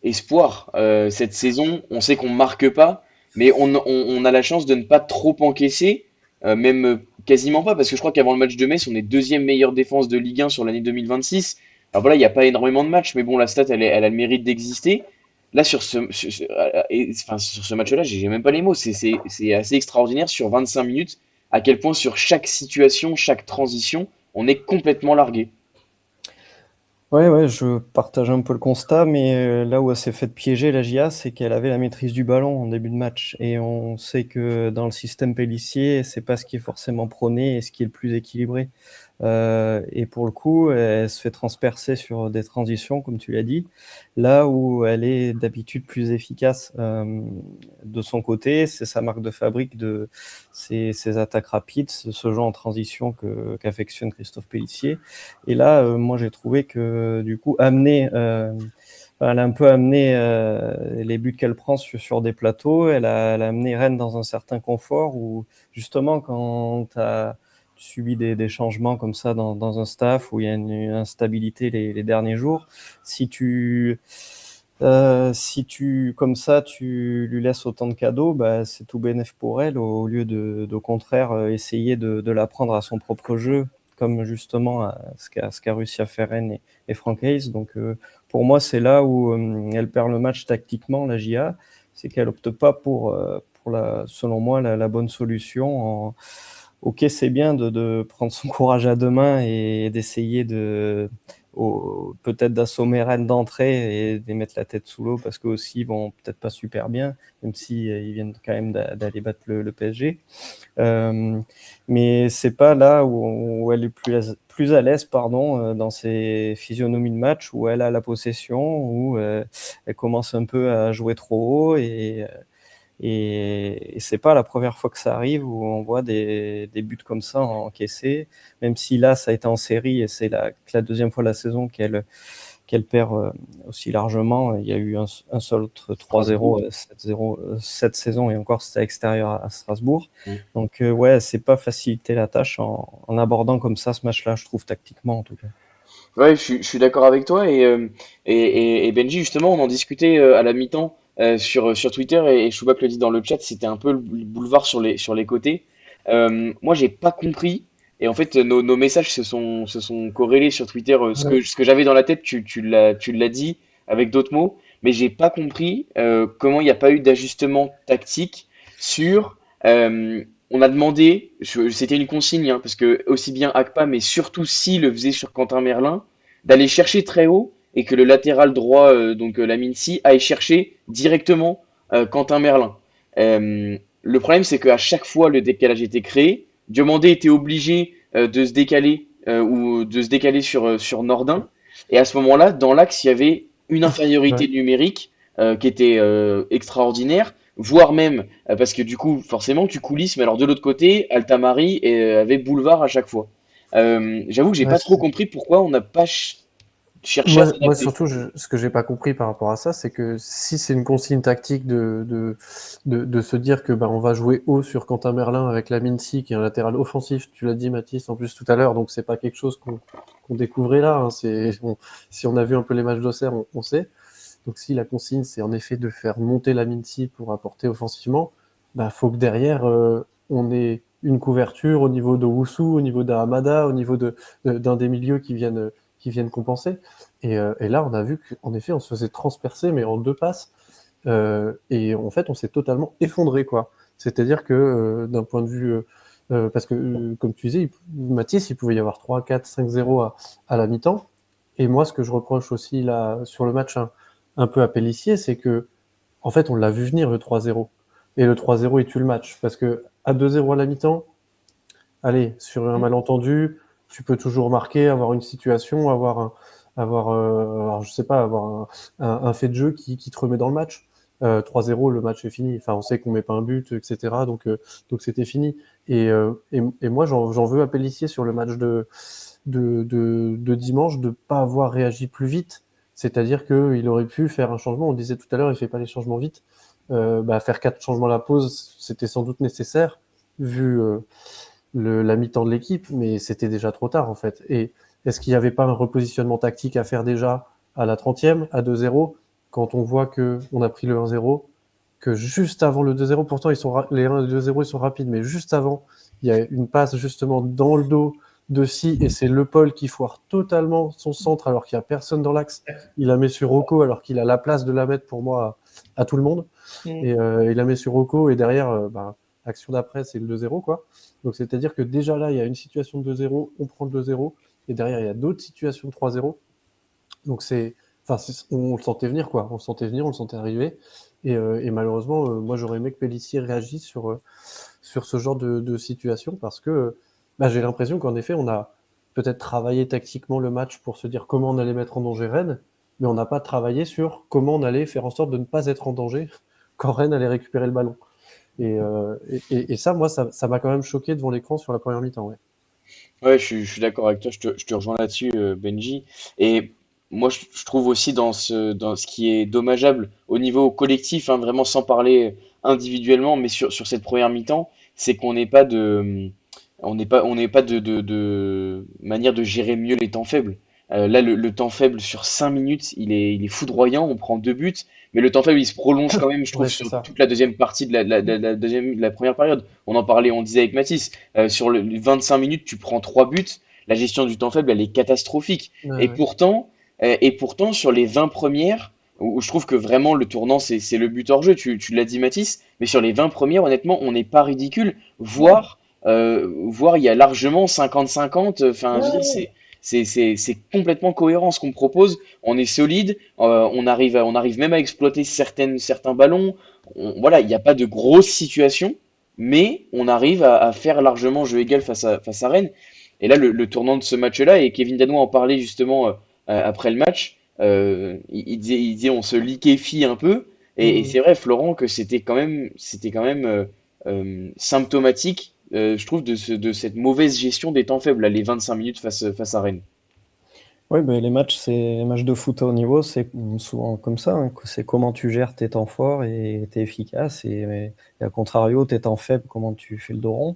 espoir cette saison. On sait qu'on marque pas, mais on a la chance de ne pas trop encaisser, même quasiment pas, parce que je crois qu'avant le match de Metz, on est deuxième meilleure défense de Ligue 1 sur l'année 2026. Alors voilà, il n'y a pas énormément de matchs, mais bon, la stat, elle a le mérite d'exister. Là, sur ce match-là, j'ai même pas les mots. C'est assez extraordinaire sur 25 minutes, à quel point sur chaque situation, chaque transition, on est complètement largué. Ouais, ouais, je partage un peu le constat, mais là où elle s'est fait piéger, la GIA, c'est qu'elle avait la maîtrise du ballon en début de match. Et on sait que dans le système Pélissier, c'est pas ce qui est forcément prôné et ce qui est le plus équilibré. Et pour le coup, elle se fait transpercer sur des transitions, comme tu l'as dit, là où elle est d'habitude plus efficace de son côté, c'est sa marque de fabrique de ses attaques rapides, ce jeu en transition qu'affectionne Christophe Pélissier. Et là, moi, j'ai trouvé que du coup, elle a un peu amené les buts qu'elle prend sur des plateaux. Elle a amené Rennes dans un certain confort où, justement, quand tu as subi des changements comme ça dans un staff où il y a une instabilité les derniers jours, si tu, comme ça, tu lui laisses autant de cadeaux, bah, c'est tout bénef pour elle, au lieu au contraire, essayer de l'apprendre à son propre jeu, comme justement ce qu'a réussi à faire Rennes et Frank Hayes. Donc, pour moi, c'est là où elle perd le match tactiquement, la GIA, c'est qu'elle opte pas pour selon moi, la bonne solution. Ok, c'est bien de prendre son courage à deux mains et d'essayer peut-être d'assommer Rennes d'entrée et de les mettre la tête sous l'eau parce qu'eux aussi ils vont peut-être pas super bien, même si ils viennent quand même d'aller battre le PSG. Mais c'est pas là où elle est plus à l'aise, pardon, dans ses physionomies de match où elle a la possession, où elle commence un peu à jouer trop haut et c'est pas la première fois que ça arrive où on voit des buts comme ça encaissés, même si là ça a été en série et c'est que la deuxième fois de la saison qu'elle perd aussi largement. Il y a eu un seul autre 3-0, Strasbourg. 7-0 cette saison et encore c'était à l'extérieur à Strasbourg. Mm. Donc ouais, c'est pas faciliter la tâche en abordant comme ça ce match-là, je trouve tactiquement en tout cas. Ouais, je suis d'accord avec toi et Benji, justement, on en discutait à la mi-temps sur Twitter et Choubac le dit dans le chat, c'était un peu le boulevard sur les côtés. Moi, j'ai pas compris. Et en fait, nos messages se sont corrélés sur Twitter. Ouais. Ce que j'avais dans la tête, tu l'as dit avec d'autres mots, mais j'ai pas compris comment il n'y a pas eu d'ajustement tactique sur. On a demandé, c'était une consigne, hein, parce que aussi bien Akpa, mais surtout si le faisait sur Quentin Merlin, d'aller chercher très haut et que le latéral droit, Lamine Si, aille chercher directement Quentin Merlin. Le problème, c'est qu'à chaque fois le décalage était créé, Diomandé était obligé de se décaler ou de se décaler sur Nordin. Et à ce moment-là, dans l'axe, il y avait une infériorité Ouais. numérique qui était extraordinaire, voire même parce que du coup, forcément, tu coulisses. Mais alors de l'autre côté, Altamari avait boulevard à chaque fois. J'avoue que j'ai Ouais, pas trop compris pourquoi on n'a pas cherché à moi s'adapter. surtout, ce que j'ai pas compris par rapport à ça, c'est que si c'est une consigne tactique de se dire que on va jouer haut sur Quentin Merlin avec la Mincy, qui est un latéral offensif, tu l'as dit Mathis en plus tout à l'heure, donc c'est pas quelque chose qu'on découvrait là. Hein, si on a vu un peu les matchs d'Auxerre, on sait. Donc si la consigne c'est en effet de faire monter la Mincy pour apporter offensivement, faut que derrière on ait une couverture au niveau de Woussou, au niveau d'Hamada, au niveau d'un des milieux qui viennent compenser. Et là, on a vu qu'en effet, on se faisait transpercer, mais en deux passes. Et en fait, on s'est totalement effondré, quoi. C'est-à-dire que d'un point de vue, parce que comme tu disais, Mathis, il pouvait y avoir 3, 4, 5-0 à la mi-temps. Et moi, ce que je reproche aussi là sur le match un peu à Pélissier, c'est que en fait, on l'a vu venir le 3-0. Et le 3-0, il tue le match. Parce que à 2-0 à la mi-temps, allez, sur un malentendu, tu peux toujours marquer, avoir une situation, alors, je sais pas, avoir un fait de jeu qui te remet dans le match. 3-0, le match est fini. Enfin, on sait qu'on met pas un but, etc. Donc c'était fini. Et moi, j'en veux à Pélissier sur le match de dimanche de pas avoir réagi plus vite. C'est-à-dire qu'il aurait pu faire un changement. On disait tout à l'heure, il fait pas les changements vite. Faire 4 changements à la pause, c'était sans doute nécessaire vu la mi-temps de l'équipe, mais c'était déjà trop tard en fait. Et est-ce qu'il n'y avait pas un repositionnement tactique à faire déjà à la 30e, à 2-0, quand on voit que on a pris le 1-0, que juste avant le 2-0, pourtant les 1 et le 2-0 ils sont rapides, mais juste avant, il y a une passe justement dans le dos de Si, et c'est Le Paul qui foire totalement son centre alors qu'il n'y a personne dans l'axe. Il la met sur Rocco alors qu'il a la place de la mettre pour moi à tout le monde. Et il la met sur Rocco et derrière, action d'après, c'est le 2-0 quoi. Donc c'est-à-dire que déjà là, il y a une situation de 2-0, on prend le 2-0, et derrière, il y a d'autres situations de 3-0. Donc on le sentait venir quoi, on le sentait venir, on le sentait arriver. Et malheureusement, moi j'aurais aimé que Pellissier réagisse sur ce genre de situation parce que j'ai l'impression qu'en effet, on a peut-être travaillé tactiquement le match pour se dire comment on allait mettre en danger Rennes, mais on n'a pas travaillé sur comment on allait faire en sorte de ne pas être en danger quand Rennes allait récupérer le ballon. Et ça, moi, ça m'a quand même choqué devant l'écran sur la première mi-temps. Ouais. Ouais, je suis d'accord avec toi, je te rejoins là-dessus, Benji. Et moi, je trouve aussi dans ce qui est dommageable au niveau collectif, hein, vraiment sans parler individuellement, mais sur cette première mi-temps, c'est qu'on n'est pas on n'est pas de manière de gérer mieux les temps faibles. Là, le temps faible sur 5 minutes, il est foudroyant, on prend deux buts, mais le temps faible, il se prolonge quand même, je trouve, Ouais, c'est sur ça. toute la deuxième partie de la première période. On en parlait, on disait avec Mathis. Sur les 25 minutes, tu prends 3 buts. La gestion du temps faible, elle est catastrophique. Ouais, Et ouais. pourtant, sur les 20 premières, où je trouve que vraiment le tournant, c'est le but hors jeu, tu l'as dit Mathis, mais sur les 20 premières, honnêtement, on n'est pas ridicule, Non. voire il y a largement 50-50. Enfin, je veux dire, Ouais. c'est complètement cohérent ce qu'on propose. On est solide, on arrive même à exploiter certains ballons. Voilà, il n'y a pas de grosses situations, mais on arrive à faire largement jeu égal face à Rennes. Et là, le tournant de ce match-là, et Kevin Danois en parlait justement après le match, il disait on se liquéfie un peu. Et Mm. c'est vrai, Florent, que c'était quand même symptomatique, je trouve, de cette mauvaise gestion des temps faibles, là, les 25 minutes face à Rennes. Oui, ben, les matchs de foot à haut niveau, c'est souvent comme ça, hein, que c'est comment tu gères tes temps forts et t'es efficace, et à contrario, tes temps faibles, comment tu fais le dos rond.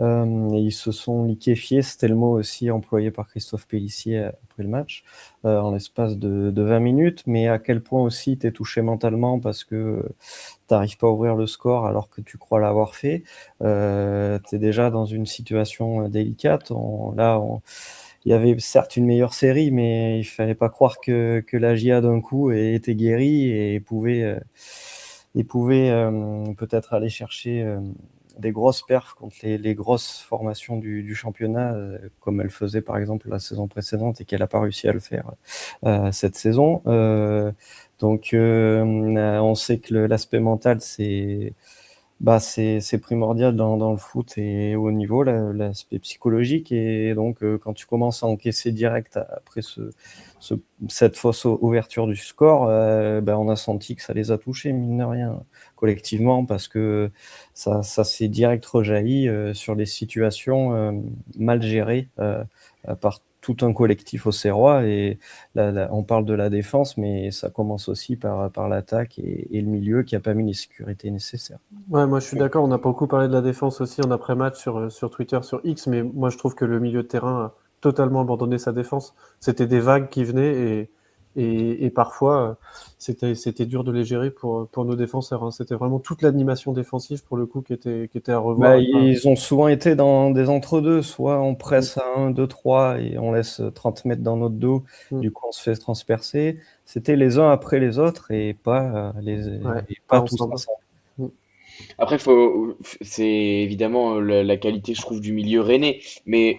Et ils se sont liquéfiés, c'était le mot aussi employé par Christophe Pélissier après le match, en l'espace de 20 minutes, mais à quel point aussi t'es touché mentalement parce que t'arrives pas à ouvrir le score alors que tu crois l'avoir fait. T'es déjà dans une situation délicate. Il y avait certes une meilleure série, mais il fallait pas croire que la GIA d'un coup était guérie et pouvait peut-être aller chercher des grosses perfs contre les grosses formations du championnat, comme elle faisait par exemple la saison précédente et qu'elle n'a pas réussi à le faire cette saison. Donc on sait que l'aspect mental, c'est primordial dans le foot et au niveau, l'aspect psychologique. Et donc, quand tu commences à encaisser direct après ce- cette fausse ouverture du score, on a senti que ça les a touchés, mine de rien, collectivement, parce que ça s'est direct rejailli sur les situations mal gérées par tout un collectif auxerrois. Et on parle de la défense, mais ça commence aussi par l'attaque et le milieu qui n'a pas mis les sécurités nécessaires. Ouais, moi je suis d'accord, on a beaucoup parlé de la défense aussi en après-match sur Twitter, sur X, mais moi je trouve que le milieu de terrain a totalement abandonné sa défense. C'était des vagues qui venaient et parfois c'était dur de les gérer pour nos défenseurs, hein. C'était vraiment toute l'animation défensive pour le coup qui était à revoir. Ils ont souvent été dans des entre-deux, soit on Mm, presse à 1, 2, 3 et on laisse 30 mètres dans notre dos, mm. du coup on se fait transpercer. C'était les uns après les autres et Ouais, et pas pas tous ensemble. ensemble. Mm. Après, c'est évidemment la qualité, je trouve, du milieu rennais. Mais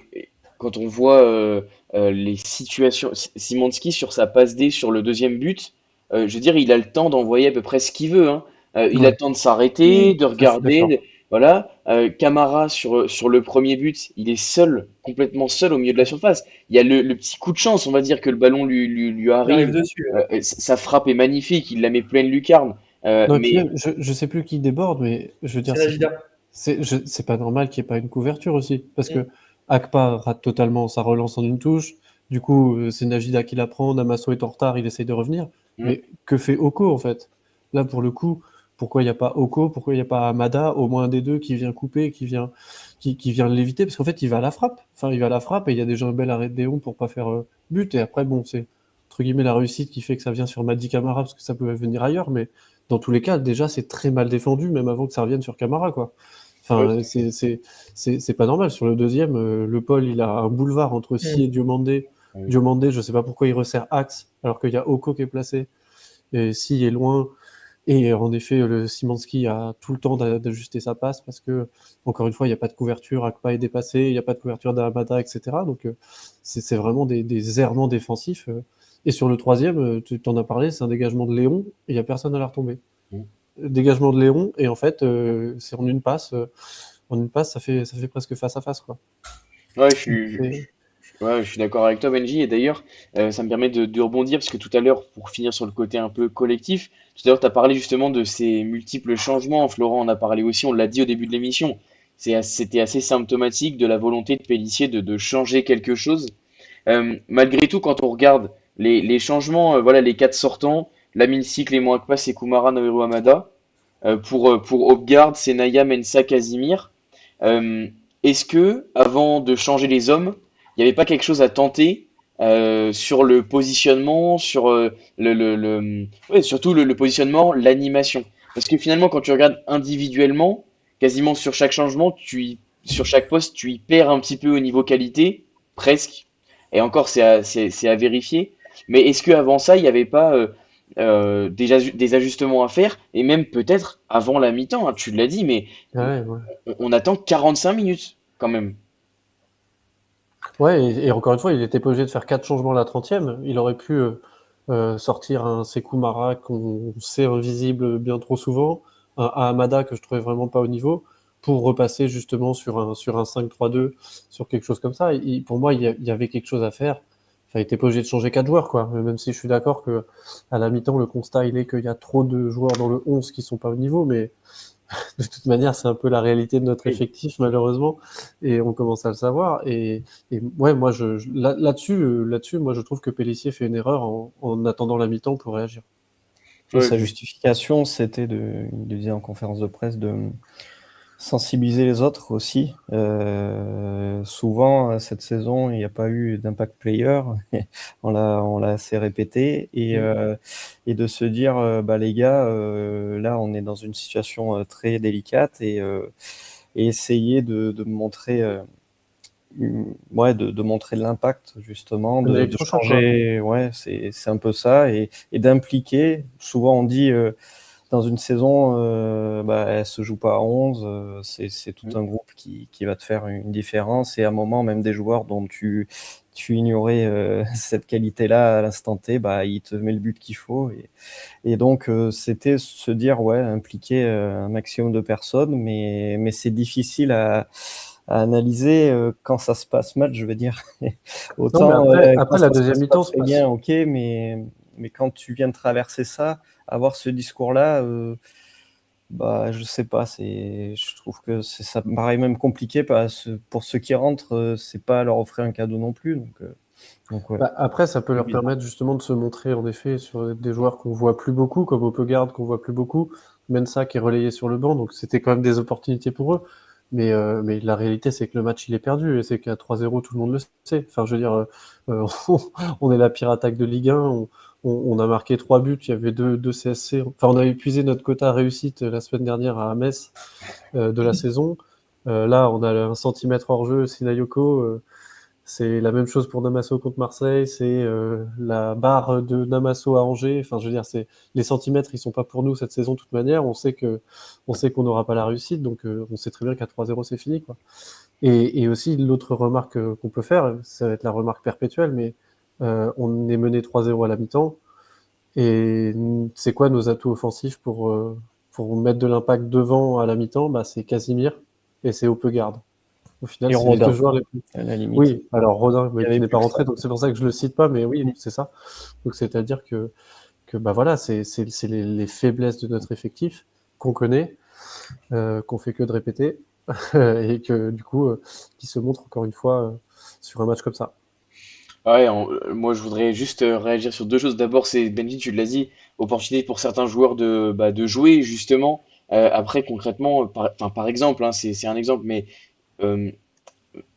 quand on voit les situations, Szymański sur sa passe D sur le deuxième but, je veux dire, il a le temps d'envoyer à peu près ce qu'il veut, hein. Il a Ouais, le temps de s'arrêter, de ça je suis regarder, d'accord. voilà. Camara sur le premier but, il est seul, complètement seul au milieu de la surface. Il y a le petit coup de chance, on va dire, que le ballon lui Il arrive arrive. dessus. Sa frappe est magnifique, il la met pleine lucarne. Non, et puis Mais même, je sais plus qui déborde, mais je veux dire, C'est la Gida. c'est pas normal qu'il n'y ait pas une couverture aussi. Parce Mm. que Akpa rate totalement sa relance en une touche. Du coup, c'est Najida qui la prend. Damaso est en retard, il essaye de revenir. mm, Mais que fait Oko en fait? Là, pour le coup, pourquoi il n'y a pas Oko? Pourquoi il n'y a pas Amada, au moins un des deux, qui vient couper, qui vient l'éviter? Parce qu'en fait, il va à la frappe. Enfin, il va à la frappe et il y a déjà un bel arrêt de Léon pour pas faire but. Et après, bon, c'est entre guillemets la réussite qui fait que ça vient sur Madi Camara parce que ça pouvait venir ailleurs. Mais dans tous les cas, déjà, c'est très mal défendu, même avant que ça revienne sur Camara, quoi. ouais, Enfin, c'est pas normal. Sur le deuxième, le Paul, il a un boulevard entre Si et Mm. Diomandé. ouais. Diomandé, je sais pas pourquoi il resserre axe, alors qu'il y a Oko qui est placé. Et Si est loin. Et en effet, le Szymański a tout le temps d'ajuster sa passe parce que, encore une fois, il n'y a pas de couverture, Akpa est dépassé, il n'y a pas de couverture d'Amada, etc. Donc, c'est vraiment des errements défensifs. Et sur le troisième, tu t'en as parlé, c'est un dégagement de Léon et il n'y a personne à la retomber. Mm. Dégagement de Léon, et en fait, c'est en une passe. En une passe, ça fait presque face à face, quoi. Ouais, Et- ouais, je suis d'accord avec toi, Benji. Et d'ailleurs, ça me permet de rebondir parce que tout à l'heure, pour finir sur le côté un peu collectif, tout à l'heure, tu as parlé justement de ces multiples changements. Florent en a parlé aussi, on l'a dit au début de l'émission. C'était assez symptomatique de la volonté de Pélissier de changer quelque chose. Malgré tout, quand on regarde les changements, voilà, les quatre sortants, Lamine Sik, Clément Akpas, Sekoumara, Naoru Hamada, pour Hopgard, Senaya, Mensah, Casimir. Euh, Est-ce que, avant de changer les hommes, il n'y avait pas quelque chose à tenter sur le positionnement, sur ouais, surtout le positionnement, l'animation? Parce que finalement, quand tu regardes individuellement, quasiment sur chaque changement, sur chaque poste, tu y perds un petit peu au niveau qualité, presque. Et encore, c'est à vérifier. Mais est-ce qu'avant ça, il n'y avait pas des ajustements à faire? Et même peut-être avant la mi-temps, hein, tu l'as dit, mais ouais, ouais. on attend 45 minutes quand même. Ouais, et encore une fois, il était pas obligé de faire 4 changements à la 30e. Il aurait pu sortir un Sekou Mara qu'on sait invisible bien trop souvent, un Hamada que je trouvais vraiment pas au niveau, pour repasser justement sur un 5-3-2, sur quelque chose comme ça. Pour moi, il y avait quelque chose à faire. Enfin, il était pas obligé de changer 4 joueurs, quoi. Même si je suis d'accord que à la mi-temps, le constat, il est qu'il y a trop de joueurs dans le 11 qui sont pas au niveau, mais de toute manière, c'est un peu la réalité de notre Oui. effectif, malheureusement, et on commence à le savoir. Et ouais, moi, là-dessus, moi, je trouve que Pélissier fait une erreur en attendant la mi-temps pour réagir. Et Ouais, sa justification, c'était il disait en conférence de presse, de sensibiliser les autres aussi. Souvent, cette saison, il n'y a pas eu d'impact player. On l'a assez répété. Et de se dire, bah, les gars, là, on est dans une situation très délicate et essayer de montrer, de montrer l'impact, justement, Un de électrochoc, quoi. changer. Ouais, c'est un peu ça. Et d'impliquer. Souvent, on dit, dans une saison, elle se joue pas à 11, c'est tout un groupe qui va te faire une différence. Et à un moment, même des joueurs dont tu ignorais cette qualité-là à l'instant T, bah, il te met le but qu'il faut. Et donc, c'était se dire, ouais, impliquer un maximum de personnes, mais c'est difficile à analyser quand ça se passe mal, je veux dire. Non, mais Autant quand après la ça se deuxième passe pas mi-temps se très passe. bien, ok, mais quand tu viens de traverser ça, avoir ce discours-là, bah, je sais pas, je trouve que ça me paraît même compliqué pour ceux qui rentrent, c'est pas leur offrir un cadeau non plus, donc ouais. Bah, après, ça peut C'est leur bizarre. permettre justement de se montrer, en effet, sur des joueurs qu'on voit plus beaucoup, comme Opegaard qu'on voit plus beaucoup, Mensah qui est relayé sur le banc, donc c'était quand même des opportunités pour eux. Mais la réalité, c'est que le match, il est perdu, et c'est qu'à 3-0, tout le monde le sait. Enfin, je veux dire, on est la pire attaque de Ligue 1, on a marqué 3 buts, il y avait deux CSC. Enfin, on a épuisé notre quota réussite la semaine dernière à Metz de la saison. Là, on a un centimètre hors jeu, Sinayoko. C'est la même chose pour Namasso contre Marseille, c'est la barre de Namasso à Angers. Enfin, je veux dire, les centimètres, ils sont pas pour nous cette saison de toute manière. On sait qu'on n'aura pas la réussite, donc on sait très bien qu'à 3-0 c'est fini, quoi. Et aussi l'autre remarque qu'on peut faire, ça va être la remarque perpétuelle, mais on est mené 3-0 à la mi-temps. Et c'est quoi nos atouts offensifs pour mettre de l'impact devant à la mi-temps? Bah, c'est Casimir et c'est Opegarde. Au final, Et c'est les deux Rodin, joueurs les plus. à la limite. Oui, alors Rodin, Il mais y qui avait n'est pas plus que ça. rentré, donc c'est pour ça que je le cite pas, mais oui, c'est ça. Donc c'est-à-dire que bah voilà, c'est les faiblesses de notre effectif qu'on connaît, qu'on fait que de répéter, et que du coup, qui se montre encore une fois sur un match comme ça. Ouais, moi je voudrais juste réagir sur deux choses. D'abord, c'est Benji, tu l'as dit, opportunité pour certains joueurs de jouer justement. Après, concrètement, par exemple, hein, c'est un exemple, mais euh,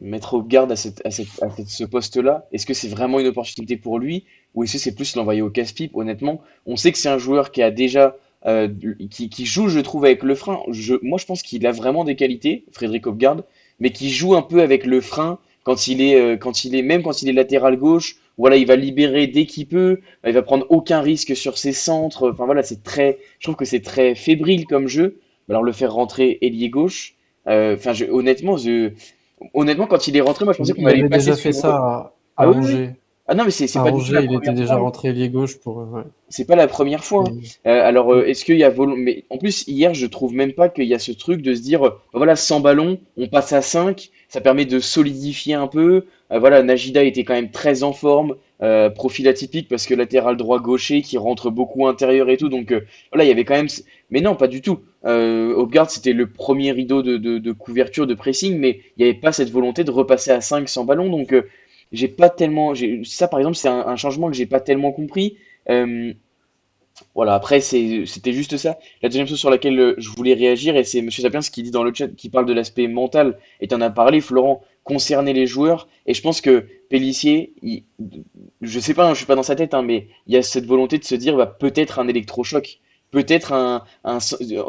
mettre au garde ce poste-là, est-ce que c'est vraiment une opportunité pour lui ou est-ce que c'est plus l'envoyer au casse-pipe? Honnêtement, on sait que c'est un joueur qui a déjà qui joue, je trouve, avec le frein. Moi, je pense qu'il a vraiment des qualités, Frédéric Hopgard, mais qui joue un peu avec le frein même quand il est latéral gauche. Voilà, il va libérer dès qu'il peut. Il va prendre aucun risque sur ses centres. Enfin voilà, je trouve que c'est très fébrile comme jeu. Alors le faire rentrer ailier gauche. Enfin, honnêtement, quand il est rentré, moi je pensais qu'on Il allait avait passer déjà fait sur. ça Ah à oui, oui, oui. Angers. Ah non, mais c'est À pas du tout la Angers, il était première fois. déjà rentré ailier gauche pour. Ouais. C'est pas la première fois, hein. Et- Alors, est-ce qu'il y a Mais en plus, hier, je trouve même pas qu'il y a ce truc de se dire, voilà, sans ballon, on passe à 5, ça permet de solidifier un peu. Voilà, Najida était quand même très en forme, profil atypique parce que latéral droit gaucher qui rentre beaucoup intérieur et tout. Donc, voilà, il y avait quand même. Mais non, pas du tout. Hopgard, c'était le premier rideau de couverture, de pressing, mais il n'y avait pas cette volonté de repasser à 5 sans ballon. Donc, j'ai pas tellement. Ça, par exemple, c'est un changement que j'ai pas tellement compris. Euh, voilà, après, c'était juste ça. La deuxième chose sur laquelle je voulais réagir, et c'est Monsieur Sapiens qui dit dans le chat, qui parle de l'aspect mental, et tu en as parlé, Florent, concerner les joueurs, et je pense que Pélissier, je sais pas, hein, je suis pas dans sa tête, hein, mais il y a cette volonté de se dire, bah, peut-être un électrochoc, peut-être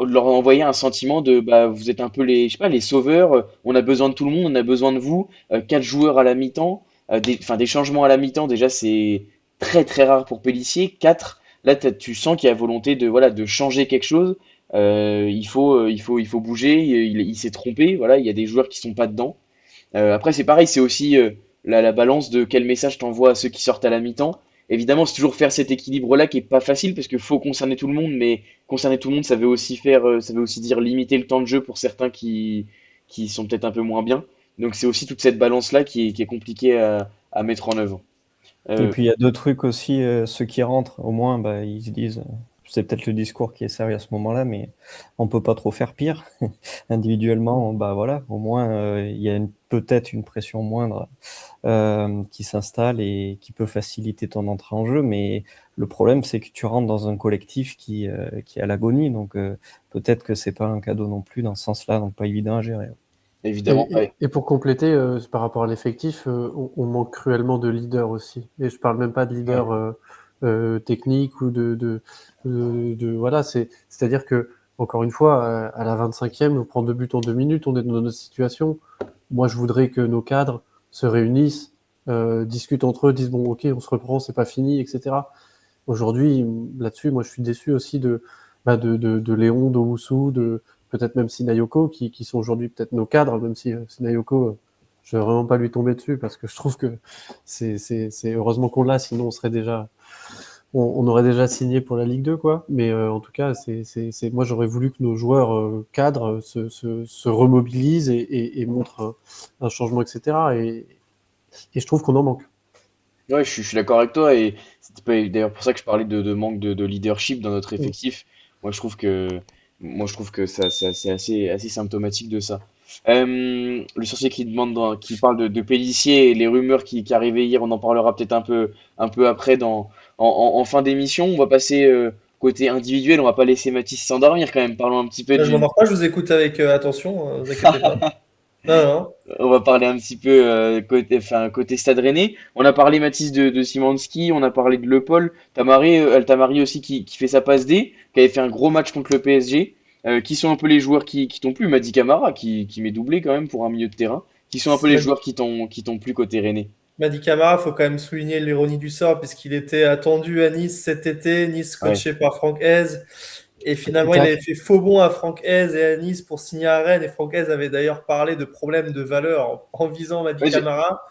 leur envoyer un sentiment de, bah, vous êtes un peu je sais pas, les sauveurs, on a besoin de tout le monde, on a besoin de vous, 4 joueurs à la mi-temps, enfin, des changements à la mi-temps, déjà, c'est très très rare pour Pélissier, 4. Là, tu sens qu'il y a volonté voilà, de changer quelque chose. Il faut bouger. Il s'est trompé. Voilà, il y a des joueurs qui sont pas dedans. Après, c'est pareil, c'est aussi la balance de quel message t'envoies à ceux qui sortent à la mi-temps. Évidemment, c'est toujours faire cet équilibre-là qui est pas facile parce qu'il faut concerner tout le monde, mais concerner tout le monde, ça veut aussi dire limiter le temps de jeu pour certains qui sont peut-être un peu moins bien. Donc, c'est aussi toute cette balance-là qui est compliquée à mettre en œuvre. Et Euh, puis il y a deux trucs aussi, ceux qui rentrent, au moins, bah, ils se disent, c'est peut-être le discours qui est servi à ce moment-là, mais on peut pas trop faire pire. Individuellement, bah voilà, au moins il y a peut-être une pression moindre qui s'installe et qui peut faciliter ton entrée en jeu. Mais le problème, c'est que tu rentres dans un collectif qui est à l'agonie, donc peut-être que c'est pas un cadeau non plus dans ce sens-là, donc pas évident à gérer. Évidemment, ouais. Et pour compléter, par rapport à l'effectif, on manque cruellement de leaders aussi. Et je parle même pas de leaders techniques ou voilà, c'est-à-dire que encore une fois, à la 25e, on prend 2 buts en 2 minutes, on est dans notre situation. Moi, je voudrais que nos cadres se réunissent, discutent entre eux, disent bon, ok, on se reprend, c'est pas fini, etc. Aujourd'hui, là-dessus, moi, je suis déçu aussi de Léon, d'Owusu, de peut-être même Sinayoko, qui sont aujourd'hui peut-être nos cadres, même si Sinayoko, je ne vais vraiment pas lui tomber dessus parce que je trouve que c'est heureusement qu'on l'a, sinon on aurait déjà signé pour la Ligue 2, quoi. Mais en tout cas, moi, j'aurais voulu que nos joueurs cadres se remobilisent et montrent un changement, etc. Et je trouve qu'on en manque. Ouais, je suis d'accord avec toi et c'est d'ailleurs pour ça que je parlais de manque de leadership dans notre Mm. effectif. Moi, je trouve que, moi, je trouve que ça, c'est assez symptomatique de ça. Le sorcier qui demande, qui parle de Pélissier et les rumeurs qui arrivaient hier, on en parlera peut-être un peu après en fin d'émission. On va passer côté individuel, on va pas laisser Mathis s'endormir quand même. Parlons un petit peu Je du, m'endors pas, je vous écoute avec attention, vous inquiétez pas. Non, non. On va parler un petit peu côté Stade Rennais. On a parlé, Mathis, de Szymanski, on a parlé de Le Paul, Tamari aussi qui fait sa passe D, qui avait fait un gros match contre le PSG. Qui sont un peu les joueurs qui t'ont plu? Madi Camara, qui m'est doublé quand même pour un milieu de terrain. Qui sont un peu les joueurs qui t'ont plu côté Rennais? Madi Camara, faut quand même souligner l'ironie du sort, puisqu'il était attendu à Nice cet été, Nice Ouais. coaché par Franck Hez. Et finalement, il Tac. avait fait faux bond à Franck Hez et à Nice pour signer à Rennes. Et Franck Hez avait d'ailleurs parlé de problèmes de valeur en visant Madi Ouais, Camara.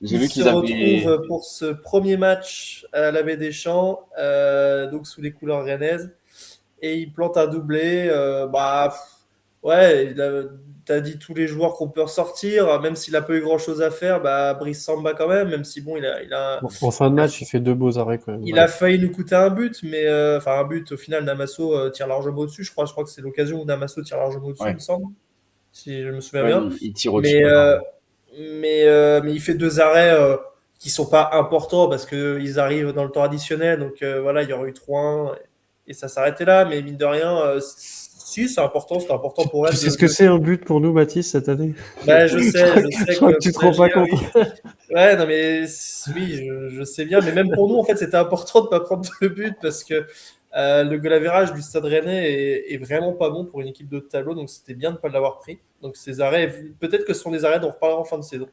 j'ai Il vu se qu'ils avaient. retrouve pour ce premier match à la Baie des Champs, donc sous les couleurs rennaises, et il plante un doublé. Ouais, t'as dit tous les joueurs qu'on peut ressortir, même s'il a pas eu grand-chose à faire, bah Brice Samba quand même si bon, Bon, en fin de match, il fait 2 beaux arrêts quand même. il a failli nous coûter un but, mais enfin un but au final, Namasso tire largement au-dessus. Je crois que c'est l'occasion où Namasso tire largement au-dessus, il me Ouais, semble, si je me souviens ouais, bien. ils tirent au-dessus. Mais, Ouais, euh, pardon. mais il fait deux arrêts qui sont pas importants parce qu'ils arrivent dans le temps additionnel. Donc voilà, il y aurait eu 3-1 et ça s'arrêtait là. Mais mine de rien, si, c'est important pour Tu elle sais ce que c'est un but pour nous, Mathis, cette année? Bah, Je je sais crois que que tu te pour la rends pas GIA, compte. oui. Ouais, non, mais oui, je sais bien. Mais même pour nous, en fait, c'était important de pas prendre de but parce que le goal average du Stade Rennais est vraiment pas bon pour une équipe de haut de tableau. Donc, c'était bien de ne pas l'avoir pris. Donc, ces arrêts, peut-être que ce sont des arrêts dont on reparlera en fin de saison.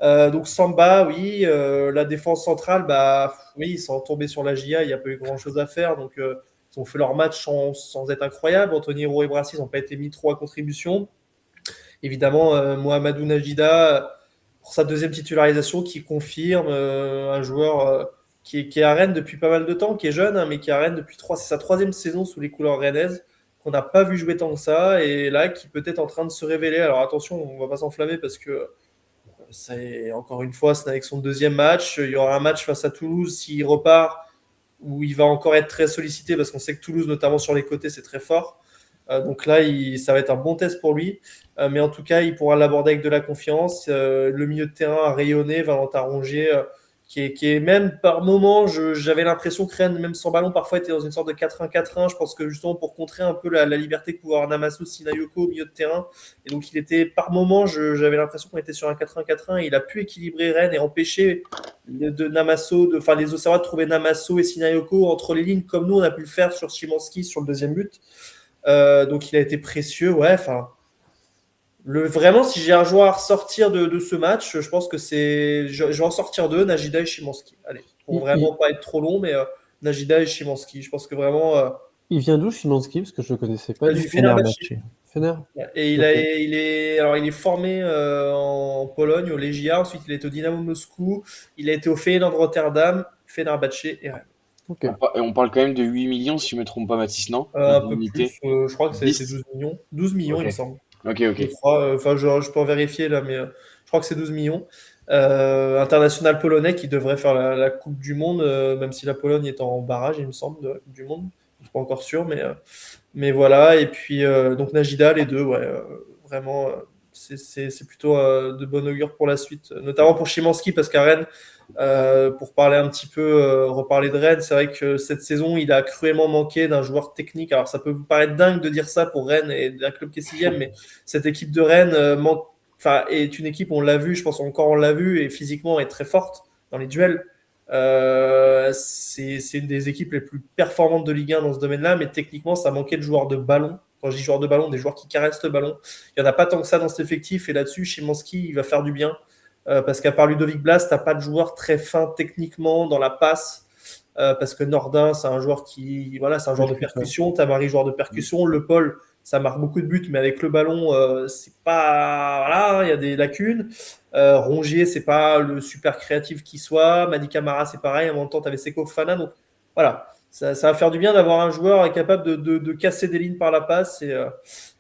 Donc, Samba, oui. La défense centrale, bah, oui, ils sont tombés sur la GIA. Il n'y a pas eu grand-chose à faire. Donc, ils ont fait leur match sans être incroyable. Anthony Roux et Brassis n'ont pas été mis trop à contribution. Évidemment, Mohamedou Najida, pour sa deuxième titularisation, qui confirme un joueur qui est à Rennes depuis pas mal de temps, qui est jeune, hein, mais qui est à Rennes depuis c'est sa troisième saison sous les couleurs rennaises, qu'on n'a pas vu jouer tant que ça, et là, qui peut être en train de se révéler. Alors attention, on va pas s'enflammer parce que c'est encore une fois, c'est avec son deuxième match. Il y aura un match face à Toulouse s'il repart, où il va encore être très sollicité parce qu'on sait que Toulouse, notamment sur les côtés, c'est très fort. Donc là, ça va être un bon test pour lui. Mais en tout cas, il pourra l'aborder avec de la confiance. Le milieu de terrain a rayonné. Valentin Rongier, qui est même par moment, j'avais l'impression que Rennes, même sans ballon, parfois était dans une sorte de 4-1-4-1. Je pense que justement pour contrer un peu la liberté que pouvait avoir Namasso, Sinayoko au milieu de terrain. Et donc il était par moment, j'avais l'impression qu'on était sur un 4-1-4-1. Il a pu équilibrer Rennes et empêcher de Namasso, enfin les Auxerrois de trouver Namasso et Sinayoko entre les lignes, comme nous on a pu le faire sur Szymanski sur le deuxième but. Donc il a été précieux, ouais. Enfin, vraiment, si j'ai un joueur à ressortir de ce match, je pense que je vais en sortir deux, Najida et Szymanski. Allez, pour Il, vraiment il- pas être trop long, mais Najida et Szymanski. Je pense que vraiment il vient d'où, Szymanski? Parce que je le connaissais pas du du tout. Fenerbahçe. Fenerbahçe. Fener? Et Ok. il est formé en Pologne, au Legia. Ensuite, il est au Dynamo Moscou. Il a été au Feyenoord Rotterdam, Fenerbahçe et Rennes. Ok. On parle quand même de 8 millions, si je me trompe pas, Mathis, non? Un peu Indemnité. plus, je crois que ça a été 10? 12 millions. 12 millions, Ok, il me semble. ok, Je ok. crois, enfin, je peux en vérifier là, mais je crois que c'est 12 millions. International polonais qui devrait faire la Coupe du Monde, même si la Pologne est en barrage, il me semble, de la Coupe du Monde. Je suis pas encore sûr, mais voilà. Et puis, donc Najida, les deux, ouais, vraiment, c'est plutôt de bon augure pour la suite, notamment pour Szymanski, parce qu'à Rennes, pour parler un petit peu, reparler de Rennes, c'est vrai que cette saison, il a cruellement manqué d'un joueur technique. Alors, ça peut vous paraître dingue de dire ça pour Rennes et d'un club qui est sixième, mais cette équipe de Rennes enfin, est une équipe, on l'a vu, je pense encore on l'a vu, et physiquement est très forte dans les duels. C'est une des équipes les plus performantes de Ligue 1 dans ce domaine-là, mais techniquement, ça manquait de joueurs de ballon. Quand je dis joueurs de ballon, des joueurs qui caressent le ballon. Il n'y en a pas tant que ça dans cet effectif, et là-dessus, Szymanski, il va faire du bien. Parce qu'à part Ludovic Blas, tu n'as pas de joueur très fin techniquement dans la passe. Parce que Nordin, c'est un joueur voilà, c'est un joueur de percussion. Tamari, joueur de percussion. Le Paul, ça marque beaucoup de buts, mais avec le ballon, c'est pas. Voilà, il y a des lacunes. Rongier, c'est pas le super créatif qui soit. Madi Camara, c'est pareil. En même temps, tu avais Seko Fofana. Donc voilà, ça va faire du bien d'avoir un joueur capable de casser des lignes par la passe.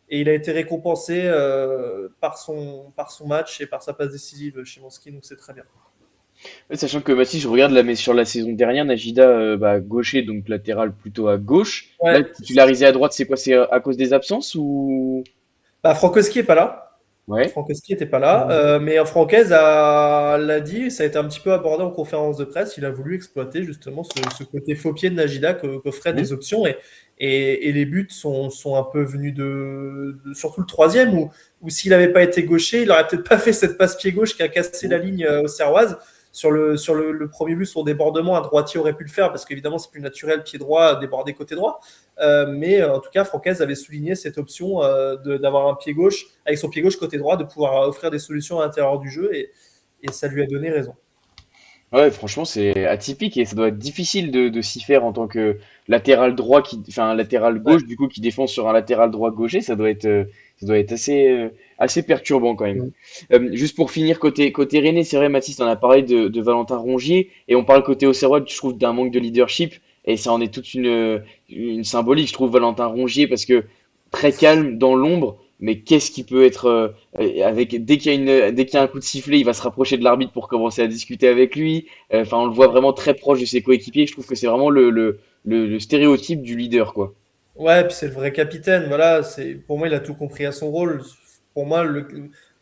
Et il a été récompensé par son match et par sa passe décisive chez Monski, donc c'est très bien. Ouais, sachant que Mathis, je regarde là, mais sur la saison dernière, Najida, gaucher, donc latéral plutôt à gauche. Là, Ouais. titularisé à droite, c'est quoi? C'est à cause des absences ou? Bah, Frankowski n'est pas là. Ouais. Frankowski n'était pas là, mais Francaise l'a dit, ça a été un petit peu abordé en conférence de presse. Il a voulu exploiter justement ce côté faux pied de Najida qu'offraient Mhm. des options. Et les buts sont un peu venus surtout le troisième, où s'il n'avait pas été gaucher, il n'aurait peut-être pas fait cette passe pied gauche qui a cassé la ligne aux Serroises. Sur le premier but, son débordement, un droitier aurait pu le faire parce qu'évidemment, c'est plus naturel, pied droit, déborder côté droit. Mais en tout cas, Francaise avait souligné cette option d'avoir un pied gauche, avec son pied gauche côté droit, de pouvoir offrir des solutions à l'intérieur du jeu, et ça lui a donné raison. Ouais, franchement, c'est atypique et ça doit être difficile de s'y faire en tant que latéral droit enfin, latéral Ouais. gauche, du coup, qui défend sur un latéral droit gaucher, ça doit être assez perturbant quand même. Mm. Juste pour finir, côté Rennais, c'est vrai, Mathis, on a parlé de Valentin Rongier et on parle côté Auxerrois, je trouve, d'un manque de leadership et ça en est toute une symbolique, je trouve, Valentin Rongier, parce que très calme dans l'ombre, mais qu'est-ce qui peut être dès qu'il y a un coup de sifflet, il va se rapprocher de l'arbitre pour commencer à discuter avec lui. Enfin, on le voit vraiment très proche de ses coéquipiers. Je trouve que c'est vraiment le stéréotype du leader, quoi. Ouais, puis c'est le vrai capitaine. Voilà, pour moi, il a tout compris à son rôle. Pour moi,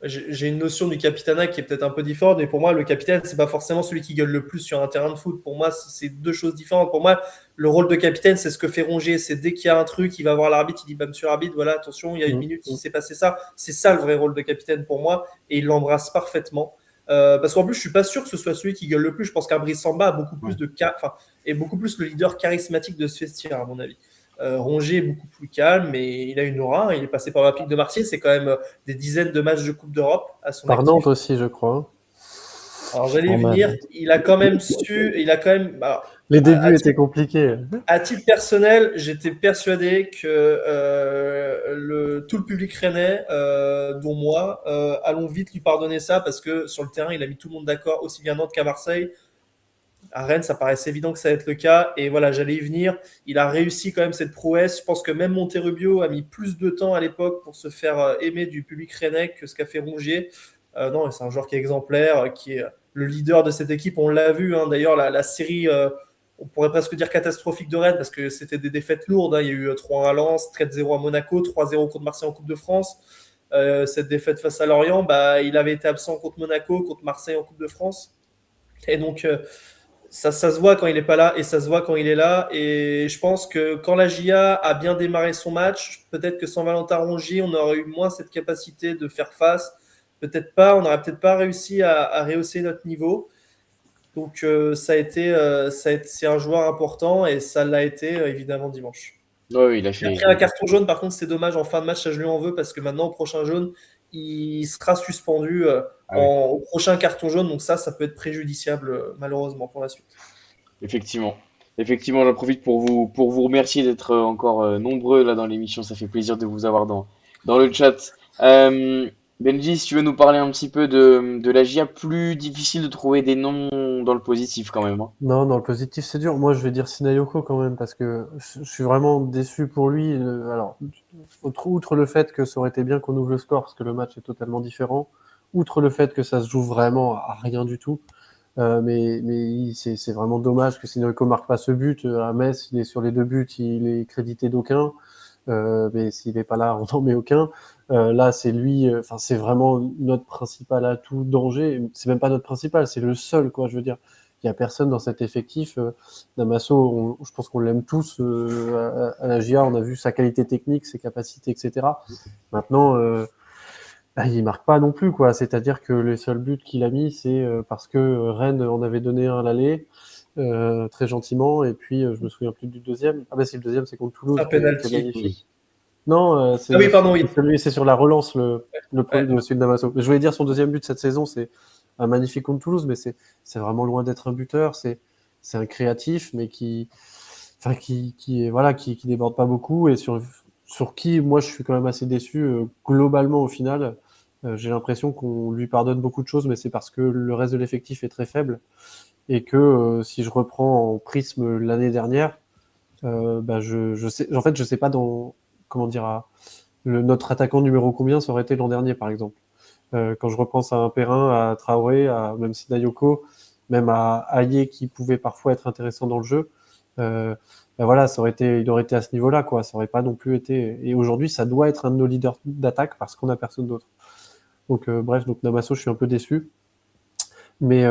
j'ai une notion du capitanat qui est peut-être un peu différente, mais pour moi, le capitaine, c'est pas forcément celui qui gueule le plus sur un terrain de foot. Pour moi, c'est deux choses différentes. Pour moi, le rôle de capitaine, c'est ce que fait Rongier. C'est dès qu'il y a un truc, il va voir l'arbitre, il dit bah, monsieur l'arbitre, voilà, attention, il y a une minute, il s'est passé ça. C'est ça le vrai rôle de capitaine pour moi, et il l'embrasse parfaitement. Parce qu'en plus, je suis pas sûr que ce soit celui qui gueule le plus. Je pense qu'Abri Samba a beaucoup plus est beaucoup plus le leader charismatique de ce vestiaire, à mon avis. Rongier est beaucoup plus calme, mais il a une aura. Il est passé par l'Olympique de Marseille. C'est quand même des dizaines de matchs de Coupe d'Europe à son Par actif. Nantes aussi, je crois. Alors j'allais y Normal. venir. Il a quand même Les débuts étaient compliqués. À titre personnel, j'étais persuadé que tout le public rennais, dont moi, allons vite lui pardonner ça, parce que sur le terrain, il a mis tout le monde d'accord, aussi bien Nantes qu'à Marseille. À Rennes, ça paraissait évident que ça allait être le cas. Et voilà, j'allais y venir. Il a réussi quand même cette prouesse. Je pense que même Monterrubio a mis plus de temps à l'époque pour se faire aimer du public rennais que ce qu'a fait Rongier. Non, c'est un joueur qui est exemplaire, qui est le leader de cette équipe. On l'a vu, hein. D'ailleurs, la série, on pourrait presque dire catastrophique de Rennes, parce que c'était des défaites lourdes, hein. Il y a eu 3-1 à Lens, 4-0 à Monaco, 3-0 contre Marseille en Coupe de France. Cette défaite face à Lorient, il avait été absent contre Monaco, contre Marseille en Coupe de France. Et donc, ça se voit quand il n'est pas là et ça se voit quand il est là. Et je pense que quand la GIA a bien démarré son match, peut-être que sans Valentin Rongier, on aurait eu moins cette capacité de faire face. Peut-être pas, on n'aurait peut-être pas réussi à rehausser notre niveau. Donc c'est un joueur important, et ça l'a été évidemment dimanche. Ouais, il a Il a fait. pris un carton jaune, par contre c'est dommage en fin de match, ça je lui en veux, parce que maintenant au prochain jaune, il sera suspendu Ah ouais, au prochain carton jaune, donc ça peut être préjudiciable malheureusement pour la suite. effectivement. Effectivement, j'en profite pour vous remercier d'être encore nombreux là dans l'émission. Ça fait plaisir de vous avoir dans le chat. Benji, si tu veux nous parler un petit peu de la GIA, plus difficile de trouver des noms dans le positif quand même, hein. Non, dans le positif, c'est dur. Moi, je vais dire Sinayoko quand même, parce que je suis vraiment déçu pour lui. Alors, outre le fait que ça aurait été bien qu'on ouvre le score, parce que le match est totalement différent, outre le fait que ça se joue vraiment à rien du tout, Mais c'est vraiment dommage que Sissoko marque pas ce but. À Metz, il est sur les 2 buts, il est crédité d'aucun. Mais s'il n'est pas là, on n'en met aucun. Là, c'est lui, enfin, c'est vraiment notre principal atout danger. C'est même pas notre principal, c'est le seul, quoi. Je veux dire, il y a personne dans cet effectif. Damaso, je pense qu'on l'aime tous à la GIA. On a vu sa qualité technique, ses capacités, etc. Maintenant, il marque pas non plus, quoi. C'est-à-dire que les seuls buts qu'il a mis, c'est parce que Rennes en avait donné un à l'aller. Très gentiment, et puis je me souviens plus du deuxième. Ah bah si, le deuxième c'est contre Toulouse Un qui est penalty. magnifique. Non, Ah oui, pardon, oui. c'est sur la relance Ouais. de celui de Damaso. Je voulais dire son deuxième but cette saison, c'est un magnifique contre Toulouse, mais c'est vraiment loin d'être un buteur. C'est un créatif, mais enfin qui est voilà qui déborde pas beaucoup et sur qui moi je suis quand même assez déçu globalement au final. J'ai l'impression qu'on lui pardonne beaucoup de choses, mais c'est parce que le reste de l'effectif est très faible et que si je reprends en prisme l'année dernière, bah je sais, en fait, je sais pas comment dire, notre attaquant numéro combien ça aurait été l'an dernier, par exemple. Quand je repense à un Perrin, à Traoré, à même Sidayoko, même à Aye qui pouvait parfois être intéressant dans le jeu, bah voilà, il aurait été à ce niveau-là, quoi. Ça aurait pas non plus été. Et aujourd'hui, ça doit être un de nos leaders d'attaque parce qu'on a personne d'autre. Donc bref, donc Namaso, je suis un peu déçu. Mais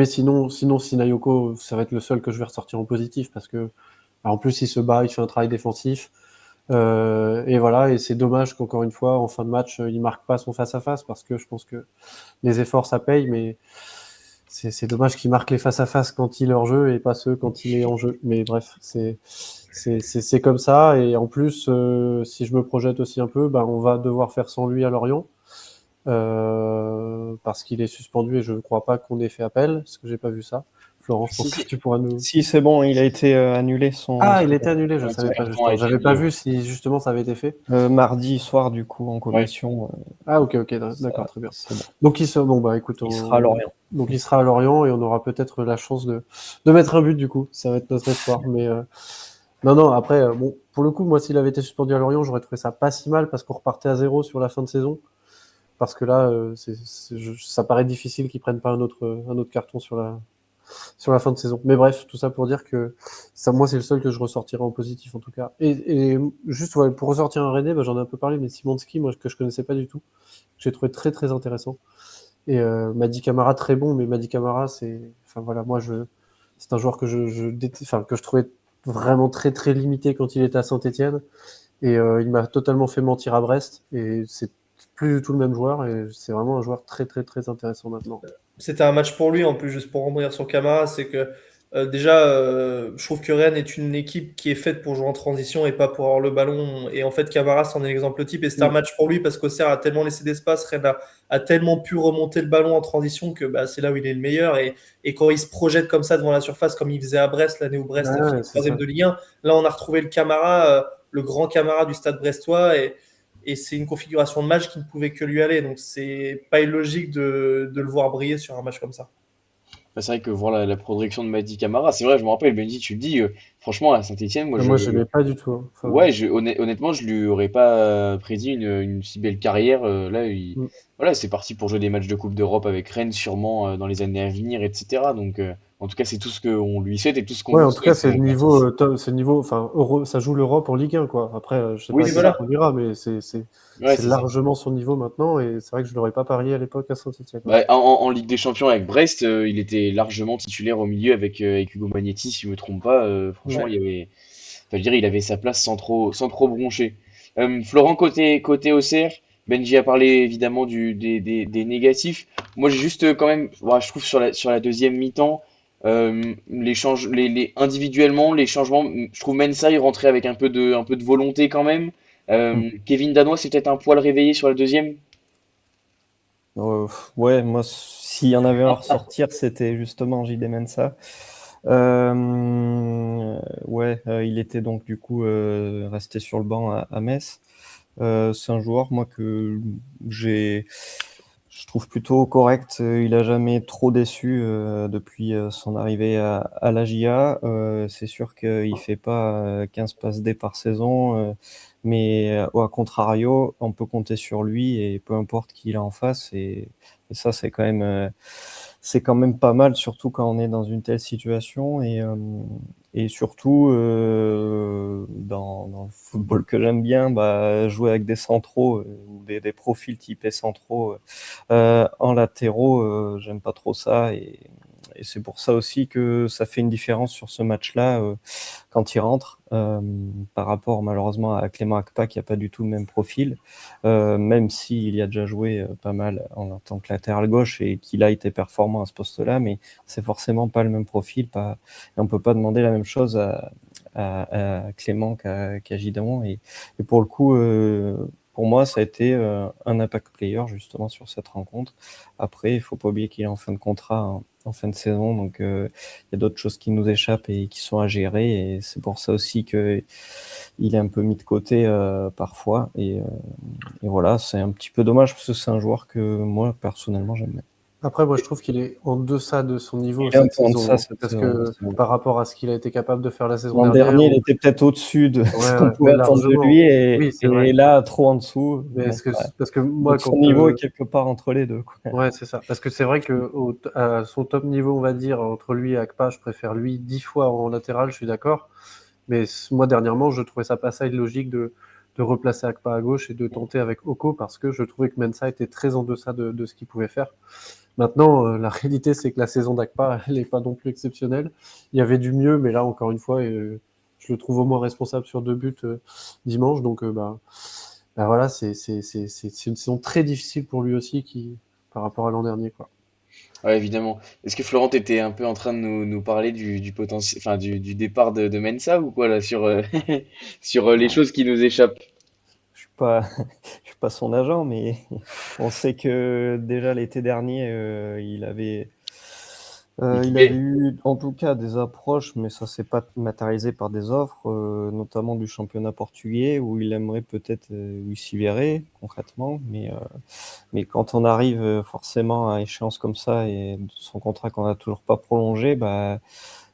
sinon, Sinayoko, ça va être le seul que je vais ressortir en positif parce que, bah, en plus, il se bat, il fait un travail défensif. Et voilà, et c'est dommage qu'encore une fois, en fin de match, il marque pas son face-à-face parce que je pense que les efforts, ça paye, mais c'est dommage qu'il marque les face-à-face quand il est hors jeu et pas ceux quand il est en jeu. Mais bref, c'est comme ça. Et en plus, si je me projette aussi un peu, ben, on va devoir faire sans lui à Lorient. Parce qu'il est suspendu et je ne crois pas qu'on ait fait appel, parce que j'ai pas vu ça. Florent, je Si, pense que si. tu pourras nous. Si, c'est bon, il a été annulé Ah, il était annulé, je Ouais, son savais pas carton a justement. été J'avais pas annulé, ouais. vu si justement ça avait été fait. mardi soir, du coup, en Ouais. commission. Ah, ok, d'accord, Ça, très bien. c'est bon. Donc bon bah écoute, Il sera à Lorient. donc il sera à Lorient et on aura peut-être la chance de mettre un but du coup. Ça va être notre espoir. Mais non, après, bon, pour le coup, moi s'il avait été suspendu à Lorient, j'aurais trouvé ça pas si mal parce qu'on repartait à 0 sur la fin de saison. Parce que là, ça paraît difficile qu'ils prennent pas un autre carton sur la fin de saison. Mais bref, tout ça pour dire que ça, moi, c'est le seul que je ressortirai en positif en tout cas. Et juste ouais, pour ressortir un René, bah, j'en ai un peu parlé, mais Simonski, moi, que je connaissais pas du tout, j'ai trouvé très très intéressant. Et Mady Camara très bon, mais Mady Camara, enfin voilà, c'est un joueur que enfin que je trouvais vraiment très très limité quand il était à Saint-Étienne. Et il m'a totalement fait mentir à Brest. Et c'est plus du tout le même joueur. Et c'est vraiment un joueur très très très intéressant maintenant. C'était un match pour lui en plus, juste pour rebondir sur Camara, c'est que déjà, je trouve que Rennes est une équipe qui est faite pour jouer en transition et pas pour avoir le ballon. Et en fait, Camara, c'en est l'exemple type. Et c'était un match pour lui parce qu'Auxerre a tellement laissé d'espace, Rennes a tellement pu remonter le ballon en transition que bah, c'est là où il est le meilleur. Et quand il se projette comme ça devant la surface, comme il faisait à Brest, l'année où Brest a Ouais, fini c'est troisième ça. de Ligue 1, là on a retrouvé le Camara, le grand Camara du stade brestois. Et c'est une configuration de match qui ne pouvait que lui aller. Donc c'est pas illogique de le voir briller sur un match comme ça. Bah, c'est vrai que voir la progression de Mady Camara, c'est vrai, je me rappelle, Benji, tu le dis, franchement, à Saint-Etienne, moi, Ah, moi, j'aimais pas du tout, hein. Enfin, ouais, honnêtement, je lui aurais pas prédit une si belle carrière. Là, mm. voilà, c'est parti pour jouer des matchs de Coupe d'Europe avec Rennes, sûrement dans les années à venir, etc. Donc, en tout cas, c'est tout ce qu'on lui souhaite et tout ce qu'on Ouais, vous en tout cas, souhaite, Mathis. c'est le niveau, enfin, ça joue l'Europe en Ligue 1, quoi. Après, je sais Oui, pas Et c'est si ça. voilà. on ira, mais Ouais, c'est c'est ça. largement son niveau maintenant, et c'est vrai que je l'aurais pas parié à l'époque à Saint-Etienne. Bah, en Ligue des Champions avec Brest, il était largement titulaire au milieu avec Hugo Magnetti, si je me trompe pas. Franchement, Mm. il y avait, enfin, je dirais, il avait sa place sans trop broncher. Florent, côté Auxerre, Benji a parlé évidemment des négatifs. Moi, j'ai juste quand même, ouais, je trouve sur la deuxième mi-temps, individuellement, les changements, je trouve Mensah il rentrait avec un peu de volonté quand même. Mm. Kevin Danois, c'est peut-être un poil réveillé sur la deuxième. Ouais, moi, s'il y en avait un à ressortir, c'était justement JD Mensah. Ouais, il était donc du coup resté sur le banc à Metz. C'est un joueur, moi, que je trouve plutôt correct. Il a jamais trop déçu depuis son arrivée à la GIA. C'est sûr qu'il fait pas 15 passes D par saison, mais au contrario, on peut compter sur lui et peu importe qui il a en face. Et ça, c'est quand même pas mal, surtout quand on est dans une telle situation et surtout dans le football que j'aime bien, bah, jouer avec des centraux ou des profils typés centraux en latéraux, j'aime pas trop ça et c'est pour ça aussi que ça fait une différence sur ce match-là quand il rentre par rapport malheureusement à Clément Akpa qui a pas du tout le même profil. Même s'il y a déjà joué pas mal en tant que latéral gauche et qu'il a été performant à ce poste-là, mais c'est forcément pas le même profil. Et on peut pas demander la même chose à Clément qu'à Gideon. Et pour le coup, pour moi, ça a été un impact player justement sur cette rencontre. Après, il faut pas oublier qu'il est en fin de contrat en fin de saison, donc il y a d'autres choses qui nous échappent et qui sont à gérer. Et c'est pour ça aussi que il est un peu mis de côté parfois. Et voilà, c'est un petit peu dommage parce que c'est un joueur que moi, personnellement, j'aime bien. Après, moi, je trouve qu'il est en deçà de son niveau Il est un cette peu en saison, deçà hein, cette parce saison. que par rapport à ce qu'il a été capable de faire la saison L'an dernière, dernier, il où- était peut-être au-dessus de ce ouais, qu'on ouais, pouvait mais attendre de largement. lui Oui, c'est vrai. et là, trop en dessous. Mais Bon, est-ce que, ouais. parce que moi, Donc son quand, niveau est quelque part entre les deux, quoi. ouais, c'est ça. Parce que c'est vrai que à son top niveau, on va dire, entre lui et Akpa, je préfère lui 10 fois en latéral, je suis d'accord. Mais moi, dernièrement, je trouvais ça pas ça illogique de replacer Akpa à gauche et de tenter avec Oko parce que je trouvais que Mensah était très en deçà de ce qu'il pouvait faire. Maintenant, la réalité, c'est que la saison d'Akpa, elle n'est pas non plus exceptionnelle. Il y avait du mieux, mais là, encore une fois, je le trouve au moins responsable sur 2 buts dimanche. Donc, bah voilà, c'est une saison très difficile pour lui aussi par rapport à l'an dernier, quoi. Ouais, évidemment. Est-ce que Florent était un peu en train de nous parler du potentiel, enfin du départ de Mensa ou quoi là sur sur les choses qui nous échappent? Je suis pas, je suis pas son agent, mais on sait que déjà l'été dernier, il avait Équipé? eu en tout cas des approches, mais ça s'est pas matérialisé par des offres, notamment du championnat portugais où il aimerait peut-être, où il s'y verrait concrètement. Mais quand on arrive forcément à échéance comme ça et son contrat qu'on n'a toujours pas prolongé, bah,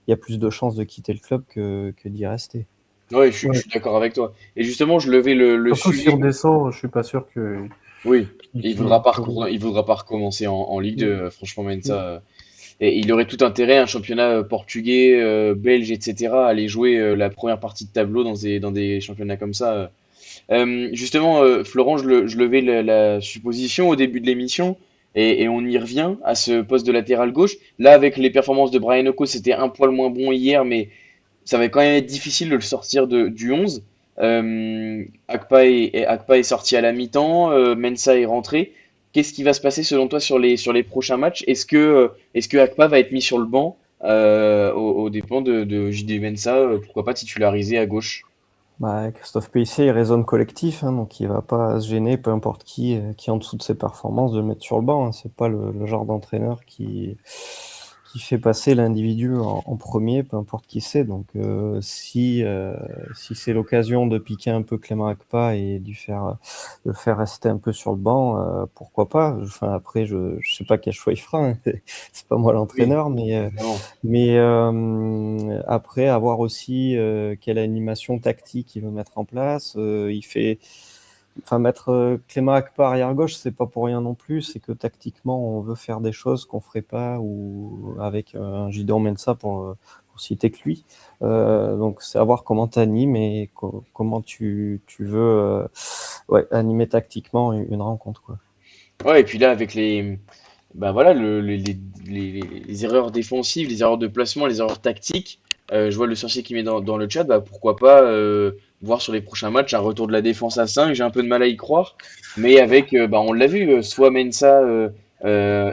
il y a plus de chances de quitter le club que d'y rester. Ouais, je Ouais. suis d'accord avec toi. Et justement, je levais le Surtout si sujet. on descend, je suis pas sûr Oui, qu'il- il voudra pas recommencer en Ligue 2, Mm. franchement, Mm. Mensa. Et il aurait tout intérêt, un championnat portugais, belge, etc., à aller jouer la première partie de tableau dans des championnats comme ça. Justement, Florent, je levais la supposition au début de l'émission, et on y revient à ce poste de latéral gauche. Là, avec les performances de Brian Oko, c'était un poil moins bon hier, mais ça va quand même être difficile de le sortir du 11. Akpa est sorti à la mi-temps, Mensah est rentré. Qu'est-ce qui va se passer selon toi sur les prochains matchs? Est-ce que Akpa va être mis sur le banc aux dépens de JD Mensah, pourquoi pas titularisé à gauche? Bah, Christophe Payet, il raisonne collectif, hein, donc il va pas se gêner, peu importe qui est en dessous de ses performances, de le mettre sur le banc. Hein. C'est pas le genre d'entraîneur qui fait passer l'individu en premier, peu importe qui c'est. Donc si c'est l'occasion de piquer un peu Clément Akpa et de le faire rester un peu sur le banc, pourquoi pas? Enfin après, je sais pas quel choix il fera. Hein. C'est pas moi Oui, l'entraîneur, évidemment. mais après, avoir aussi quelle animation tactique il veut mettre en place. Enfin, mettre Clément Akpa arrière gauche, c'est pas pour rien non plus. C'est que tactiquement, on veut faire des choses qu'on ferait pas ou avec un Gideon Mensah pour citer que lui. Donc, c'est à voir comment tu animes et comment tu veux ouais, animer tactiquement une rencontre, quoi. Ouais, et puis là, avec bah voilà, les erreurs défensives, les erreurs de placement, les erreurs tactiques, je vois le sorcier qui met dans le chat, bah pourquoi pas voir sur les prochains matchs un retour de la défense à 5. J'ai un peu de mal à y croire, mais avec, bah on l'a vu, soit Mensah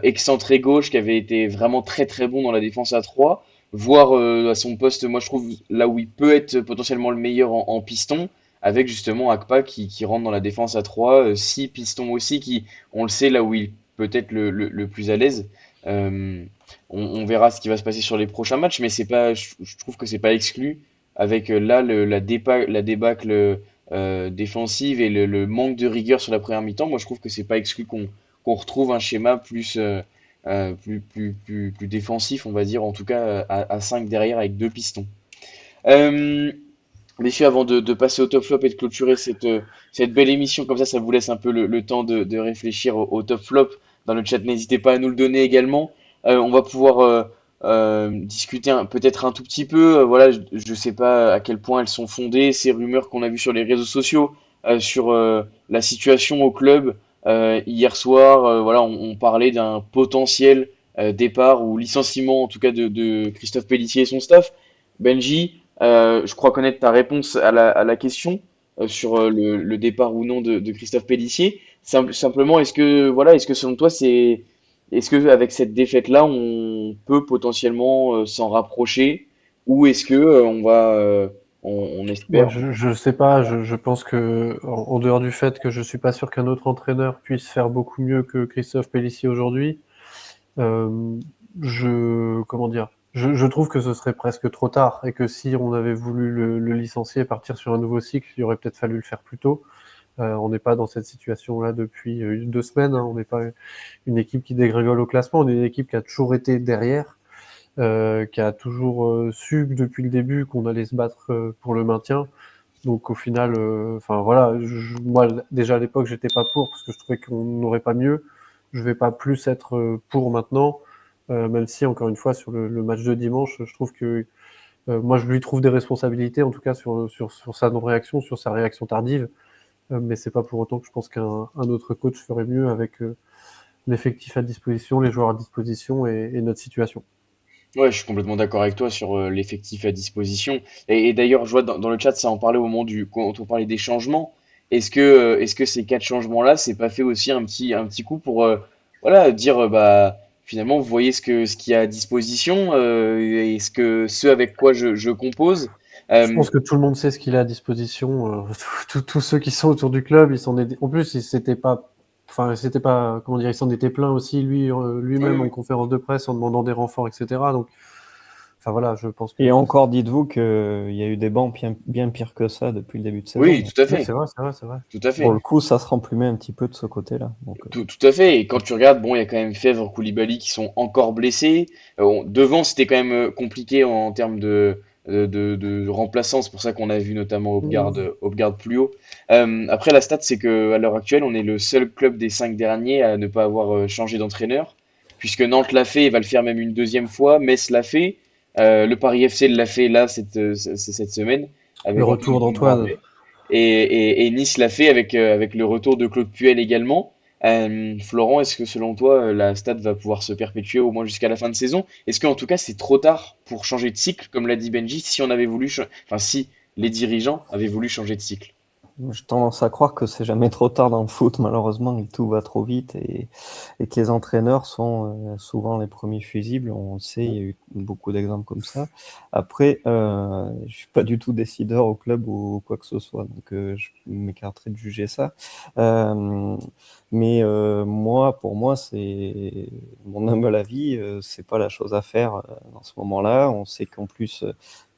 excentré gauche qui avait été vraiment très très bon dans la défense à 3, voire à son poste, moi je trouve là où il peut être potentiellement le meilleur en piston, avec justement Akpa qui rentre dans la défense à 3, si piston aussi qui, on le sait, là où il peut-être le plus à l'aise. Euh, on verra ce qui va se passer sur les prochains matchs, mais c'est pas, je trouve que c'est pas exclu avec là la débâcle défensive et le manque de rigueur sur la première mi-temps. Moi, je trouve que c'est pas exclu qu'on retrouve un schéma plus défensif, on va dire, en tout cas à 5 derrière avec deux pistons. Euh, Messieurs, avant de passer au top flop et de clôturer cette belle émission, comme ça vous laisse un peu le temps de réfléchir au top flop dans le chat. N'hésitez pas à nous le donner également. On va pouvoir discuter peut-être un tout petit peu. Voilà, je sais pas à quel point elles sont fondées, ces rumeurs qu'on a vues sur les réseaux sociaux, sur la situation au club. Hier soir, voilà, on parlait d'un potentiel départ ou licenciement, en tout cas de Christophe Pellissier et son staff. Benji, je crois connaître ta réponse à la question sur le départ ou non de Christophe Pellissier. Simplement, est-ce que selon toi, est-ce que avec cette défaite-là, on peut potentiellement s'en rapprocher, ou est-ce que on Moi, espère. je sais pas. Je pense que, en dehors du fait que je suis pas sûr qu'un autre entraîneur puisse faire beaucoup mieux que Christophe Pellissier aujourd'hui, euh, comment dire, je trouve que ce serait presque trop tard et que si on avait voulu le licencier et partir sur un nouveau cycle, il aurait peut-être fallu le faire plus tôt. On n'est pas dans cette situation-là depuis 2 semaines, hein. On n'est pas une équipe qui dégringole au classement. On est une équipe qui a toujours été derrière, qui a toujours su depuis le début qu'on allait se battre pour le maintien. Donc au final, enfin voilà, moi déjà à l'époque j'étais pas pour parce que je trouvais qu'on n'aurait pas mieux. Je vais pas plus être pour maintenant, même si encore une fois sur le match de dimanche, je trouve que moi je lui trouve des responsabilités en tout cas sur sa non-réaction, sur sa réaction tardive. Mais c'est pas pour autant que je pense qu'un autre coach ferait mieux avec l'effectif à disposition, les joueurs à disposition et notre situation. Ouais, je suis complètement d'accord avec toi sur l'effectif à disposition. Et d'ailleurs, je vois dans le chat, ça en parlait au moment quand on parlait des changements. Est-ce que ces quatre changements-là, c'est pas fait aussi un petit coup pour voilà, dire bah finalement, vous voyez ce qu'il y a à disposition, et ce avec quoi je compose. Je Euh, pense que tout le monde sait ce qu'il a à disposition. Tous ceux qui sont autour du club, en plus, c'était pas, comment dire, il s'en était plaint aussi lui-même en oui, conférence de presse en demandant des renforts, etc. Donc, enfin voilà, je pense que Et encore, dites-vous qu'il y a eu des bancs bien pires que ça depuis le début de saison. oui, Donc, tout à oui, fait, c'est vrai. tout à pour fait. le coup, ça se remplumait un petit peu de ce côté-là. Donc, Tout à fait. Et quand tu regardes, bon, il y a quand même Fèvre, Koulibaly qui sont encore blessés. Devant, c'était quand même compliqué en termes de remplaçants. C'est pour ça qu'on a vu notamment Hopegard plus haut. Après, la stat, c'est que à l'heure actuelle, on est le seul club des 5 derniers à ne pas avoir changé d'entraîneur, puisque Nantes l'a fait et va le faire même une deuxième fois. Metz l'a fait. Le Paris FC l'a fait là cette semaine Le avec Antoine retour d'Antoine. Comboiré. Et Nice l'a fait avec le retour de Claude Puel également. Florent, est-ce que selon toi, la Stade va pouvoir se perpétuer au moins jusqu'à la fin de saison? Est-ce qu'en tout cas, c'est trop tard pour changer de cycle, comme l'a dit Benji, si on avait enfin, si les dirigeants avaient voulu changer de cycle? j'ai tendance à croire que c'est jamais trop tard dans le foot, malheureusement, et que tout va trop vite et que les entraîneurs sont souvent les premiers fusibles. On le sait, il y a eu beaucoup d'exemples comme ça. Après, je suis pas du tout décideur au club ou quoi que ce soit, donc je m'écarterai de juger ça. Euh, mais pour moi, c'est mon humble avis, c'est pas la chose à faire dans ce moment-là. On sait qu'en plus,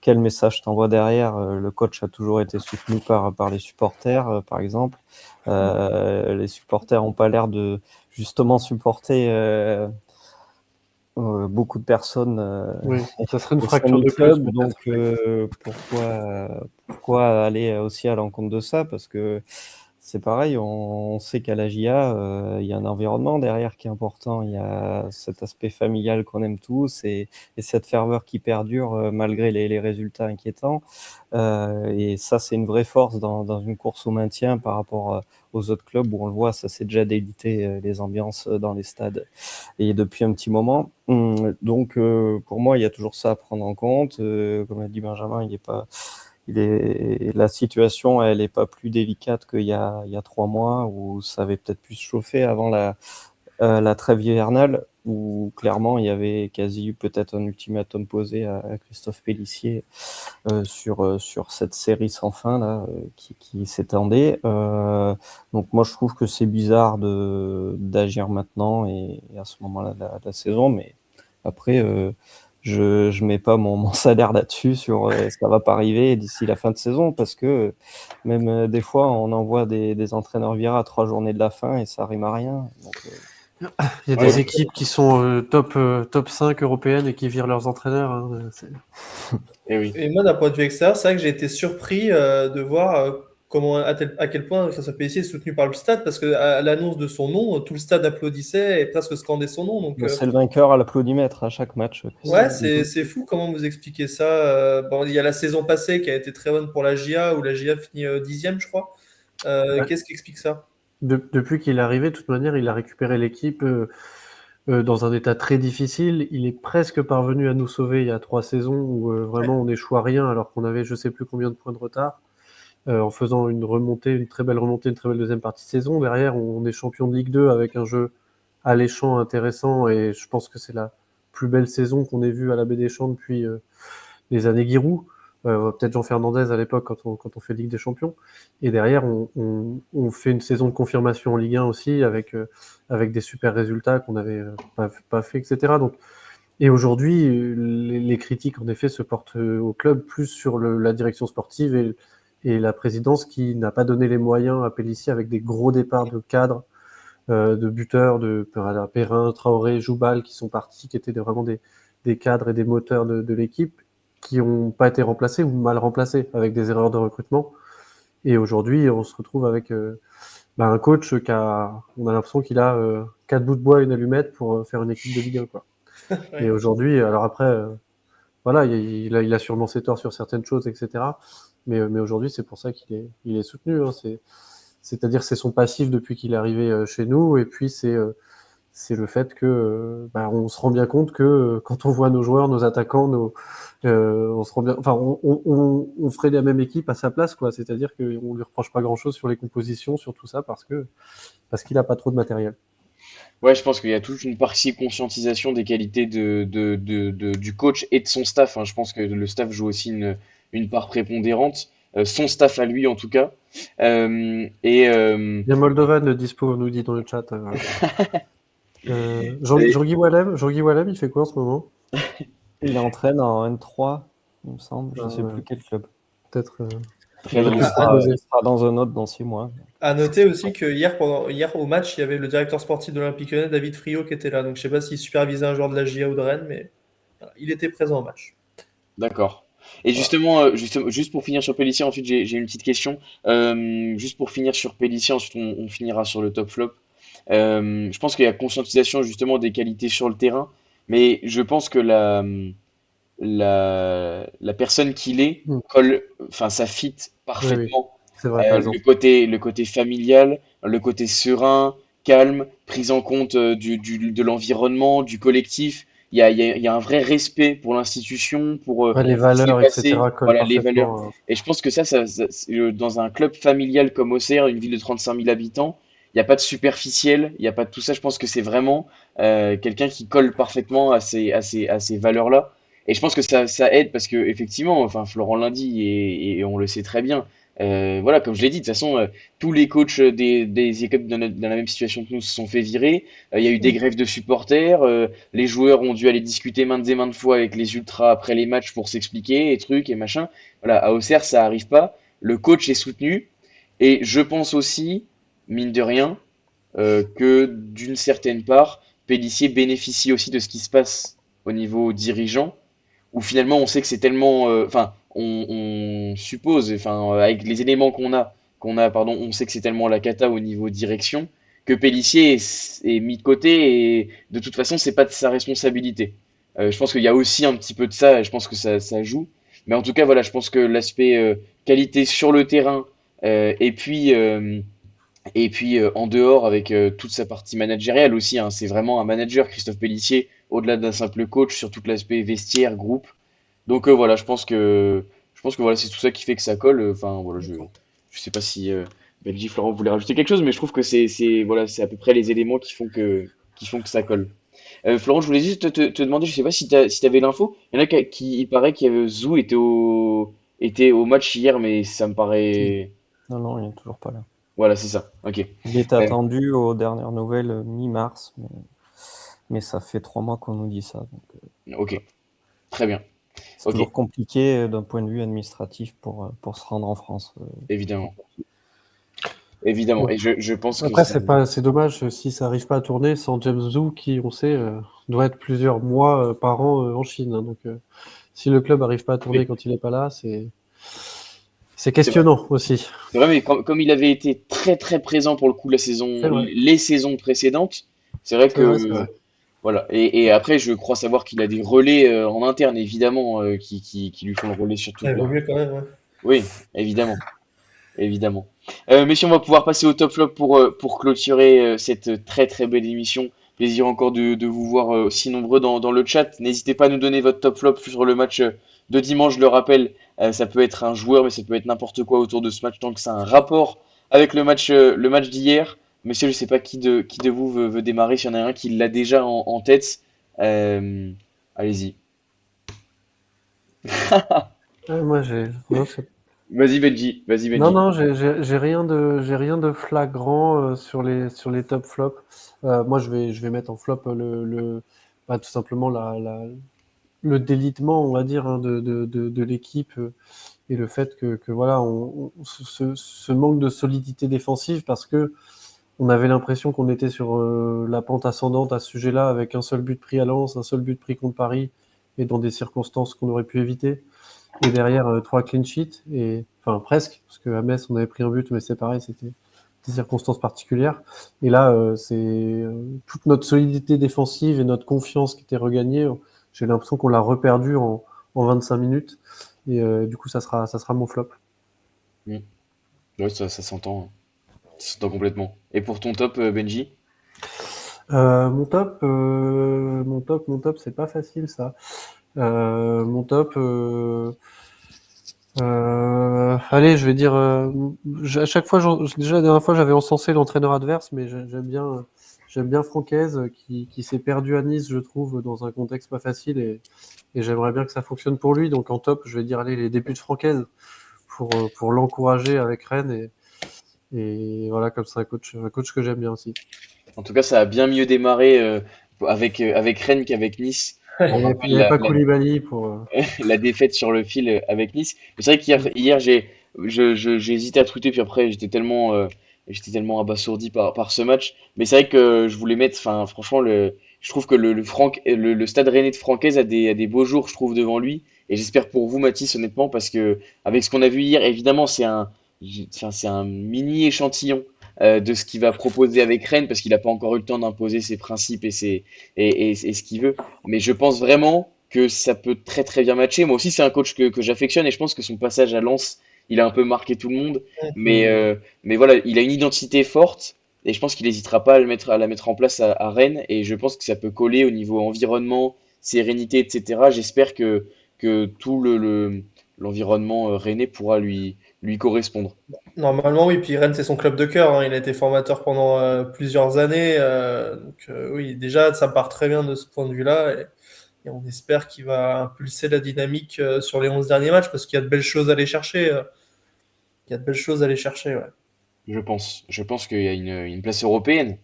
quel message t'envoie derrière? Le coach a toujours été soutenu par les supporters, par exemple. Les supporters n'ont pas l'air de justement supporter beaucoup de personnes Oui, ça serait une au sein fracture du de plus club. peut-être. Donc pourquoi aller aussi à l'encontre de ça? Parce que c'est pareil, on sait qu'à la GIA, il y a un environnement derrière qui est important. Il y a cet aspect familial qu'on aime tous et cette ferveur qui perdure malgré les résultats inquiétants. Et ça, c'est une vraie force dans une course au maintien par rapport aux autres clubs où on le voit, ça s'est déjà délité les ambiances dans les stades et depuis un petit moment. Donc, pour moi, il y a toujours ça à prendre en compte. Comme a dit Benjamin, la situation, elle n'est pas plus délicate qu'il y a 3 mois où ça avait peut-être pu se chauffer avant la trêve hivernale où clairement il y avait quasi eu peut-être un ultimatum posé à Christophe Pellissier sur cette série sans fin là qui s'étendait. Donc moi je trouve que c'est bizarre d'agir maintenant et à ce moment-là de la saison, mais après je mets pas mon salaire là-dessus sur ça va pas arriver d'ici la fin de saison parce que même des fois on envoie des entraîneurs virés à 3 journées de la fin et ça rime à rien. Donc, Il y a Ouais, des équipes qui sont top 5 européennes et qui virent leurs entraîneurs, hein. eh oui. Et moi, d'un point de vue extérieur, c'est vrai que j'ai été surpris de voir à quel point Christophe Pellissier est soutenu par le stade, parce qu'à l'annonce de son nom, tout le stade applaudissait et presque scandait son nom. Donc, C'est le vainqueur à l'applaudimètre à chaque match. ouais, Christophe. c'est fou comment vous expliquez ça. Bon, il y a la saison passée qui a été très bonne pour la GIA, où la GIA finit 10e, je crois. Ouais. Qu'est-ce qui explique ça? Depuis qu'il est arrivé, de toute manière, il a récupéré l'équipe dans un état très difficile. Il est presque parvenu à nous sauver il y a 3 saisons où vraiment on échoue à rien alors qu'on avait je sais plus combien de points de retard. En faisant une remontée, une très belle remontée, une très belle deuxième partie de saison. Derrière, on est champion de Ligue 2 avec un jeu alléchant, intéressant, et je pense que c'est la plus belle saison qu'on ait vue à la Baie des Champs depuis les années Giroud. Peut-être Jean Fernandez à l'époque quand on fait Ligue des Champions. Et derrière, on fait une saison de confirmation en Ligue 1 aussi avec des super résultats qu'on n'avait pas fait, etc. Donc, et aujourd'hui, les critiques en effet se portent au club plus sur la direction sportive et la présidence qui n'a pas donné les moyens à Pellissier avec des gros départs de cadres, de buteurs, de Perrin, Traoré, Joubal qui sont partis, qui étaient vraiment des cadres et des moteurs de l'équipe, qui n'ont pas été remplacés ou mal remplacés avec des erreurs de recrutement. Et aujourd'hui, on se retrouve avec un coach on a l'impression qu'il a 4 bouts de bois et une allumette pour faire une équipe de Ligue 1, quoi. Ouais. Et aujourd'hui, alors après, voilà, il a sûrement ses torts sur certaines choses, etc. Mais aujourd'hui, c'est pour ça il est soutenu. Hein. C'est-à-dire, c'est son passif depuis qu'il est arrivé chez nous. Et puis, c'est le fait que on se rend bien compte que quand on voit nos joueurs, nos attaquants, on se rend bien, enfin, on ferait la même équipe à sa place, quoi. C'est-à-dire qu'on lui reproche pas grand-chose sur les compositions, sur tout ça, parce qu'il a pas trop de matériel. Ouais, je pense qu'il y a toute une partie conscientisation des qualités du coach et de son staff, hein. Je pense que le staff joue aussi une part prépondérante. Son staff à lui, en tout cas. Il y a Moldovan dispo, nous dit dans le chat. Jean-Guy Wallem, il fait quoi en ce moment? Il entraîne en N3, il me semble. Je ne sais Ouais. plus quel club. Peut-être. Très Il drôle. Il sera dans un autre dans 6 mois. À noter aussi que hier au match, il y avait le directeur sportif de l'Olympique Lyonnais, David Friot, qui était là. Donc je sais pas s'il supervisait un joueur de la GIA ou de Rennes, mais voilà, il était présent au match. D'accord. Et Voilà. justement, juste pour finir sur Pellissier, ensuite j'ai une petite question. Juste pour finir sur Pellissier, ensuite on finira sur le top flop. Je pense qu'il y a conscientisation justement des qualités sur le terrain, mais je pense que la personne qu'il est Hmm. colle, enfin ça fit Oui, oui, parfaitement. c'est vrai, t'as raison. Le côté familial, le côté serein, calme, prise en compte de l'environnement, du collectif. Il y a un vrai respect pour l'institution, Ouais, les pour ce qui est valeurs, passé, etc., collent voilà, les valeurs. parfaitement. Et je pense que dans un club familial comme Auxerre, une ville de 35 000 habitants, il n'y a pas de superficiel, il n'y a pas de tout ça. Je pense que c'est vraiment quelqu'un qui colle parfaitement à ces valeurs-là. Et je pense que ça aide parce que effectivement, enfin Florent l'a dit et on le sait très bien. Voilà, comme je l'ai dit, de toute façon, tous les coachs des équipes dans la même situation que nous se sont fait virer. Il y a eu des grèves de supporters. Les joueurs ont dû aller discuter maintes et maintes fois avec les ultras après les matchs pour s'expliquer et trucs et machin. Voilà, à Auxerre, ça arrive pas. Le coach est soutenu. Et je pense aussi, mine de rien, que d'une certaine part, Pélissier bénéficie aussi de ce qui se passe au niveau dirigeant où finalement on sait que c'est tellement, enfin, on suppose, enfin, avec les éléments pardon, on sait que c'est tellement la cata au niveau direction que Pélissier est mis de côté et de toute façon c'est pas de sa responsabilité. Je pense qu'il y a aussi un petit peu de ça, et je pense que ça joue. Mais en tout cas, voilà, je pense que l'aspect qualité sur le terrain et puis en dehors avec toute sa partie managériale aussi, hein, c'est vraiment un manager, Christophe Pélissier, au-delà d'un simple coach sur tout l'aspect vestiaire, groupe. Donc voilà, je pense que voilà, c'est tout ça qui fait que ça colle. Enfin voilà, je sais pas si Benji, Florent voulait rajouter quelque chose, mais je trouve que voilà, c'est à peu près les éléments qui font que ça colle. Florent, je voulais juste te demander, je sais pas si t'avais l'info. Il y en a il paraît que Zou était au match hier, mais ça me Si. paraît. Non, il n'est toujours pas là. Voilà, c'est ça. Ok. Il est Euh, attendu aux dernières nouvelles mi-mars, mais ça fait 3 mois qu'on nous dit ça. Donc, ok. Très bien. c'est Ok. toujours compliqué d'un point de vue administratif pour se rendre en France. Évidemment. Évidemment. Ouais. Et je pense que Après, ça. c'est dommage si ça arrive pas à tourner sans James Zhu, qui, on sait, doit être plusieurs mois par an en Chine. Hein. Donc, si le club arrive pas à tourner Oui. quand il est pas là, C'est questionnant aussi. C'est vrai, mais comme il avait été très très présent pour le coup C'est vrai. les saisons précédentes, c'est vrai C'est vrai, c'est que vrai. voilà. Et après, je crois savoir qu'il a des relais en interne, évidemment, qui lui font le relais sur toute Il la. vaut mieux quand même. Ouais. Oui, évidemment, évidemment. Messieurs, on va pouvoir passer au top flop pour clôturer cette très très belle émission. Plaisir encore de vous voir si nombreux dans le chat. N'hésitez pas à nous donner votre top flop sur le match de dimanche. Je le rappelle, ça peut être un joueur, mais ça peut être n'importe quoi autour de ce match tant que ça a un rapport avec le match d'hier. Messieurs, je sais pas qui de vous veut démarrer. S'il y en a un qui l'a déjà en tête, euh, allez-y. Moi, non, Vas-y Benji, vas-y non, Benji. non, j'ai rien de flagrant sur les top flops. Moi, je vais mettre en flop bah, tout simplement le délitement, on va dire, hein, de l'équipe et le fait que voilà, ce manque de solidité défensive parce que on avait l'impression qu'on était sur la pente ascendante à ce sujet-là, avec un seul but pris à Lens, un seul but pris contre Paris, et dans des circonstances qu'on aurait pu éviter. Et derrière, 3 clean sheets, et, enfin presque, parce qu'à Metz, on avait pris un but, mais c'est pareil, c'était des circonstances particulières. Et là, c'est toute notre solidité défensive et notre confiance qui était regagnée. J'ai l'impression qu'on l'a reperdue en 25 minutes. Et du coup, ça sera mon flop. Hmm. Ouais, ça s'entend, hein. Ça s'entend complètement. Et pour ton top, Benji? Mon top, c'est pas facile ça. Mon top, allez, je vais dire, à chaque fois, déjà la dernière fois, j'avais encensé l'entraîneur adverse, mais j'aime bien Francaise qui s'est perdu à Nice, je trouve, dans un contexte pas facile, et j'aimerais bien que ça fonctionne pour lui. Donc en top, je vais dire, allez, les débuts de Francaise pour l'encourager avec Rennes, et voilà, comme c'est un coach que j'aime bien aussi. En tout cas, ça a bien mieux démarré avec Rennes qu'avec Nice. On Il n'y rappelle avait pas Koulibaly pour. la défaite sur le fil avec Nice. Mais c'est vrai qu'hier j'ai hésité à tweeter, puis après, j'étais tellement abasourdi par ce match. Mais c'est vrai que je voulais mettre, enfin, franchement, je trouve que le stade rennais de Francaise a des beaux jours, je trouve, devant lui. Et j'espère pour vous, Mathis, honnêtement, parce que avec ce qu'on a vu hier, évidemment, enfin, c'est un mini échantillon de ce qu'il va proposer avec Rennes, parce qu'il n'a pas encore eu le temps d'imposer ses principes et ce qu'il veut. Mais je pense vraiment que ça peut très très bien matcher. Moi aussi, c'est un coach que j'affectionne et je pense que son passage à Lens, il a un peu marqué tout le monde. Mais voilà, il a une identité forte et je pense qu'il n'hésitera pas à la mettre en place à Rennes. Et je pense que ça peut coller au niveau environnement, sérénité, etc. J'espère que tout l'environnement rennais pourra lui correspondre. Normalement, oui. Puis Rennes, c'est son club de cœur, hein. Il a été formateur pendant plusieurs années. Oui, déjà, ça part très bien de ce point de vue-là. Et on espère qu'il va impulser la dynamique sur les 11 derniers matchs parce qu'il y a de belles choses à aller chercher. Il y a de belles choses à aller chercher, ouais. Je pense. Je pense qu'il y a une place européenne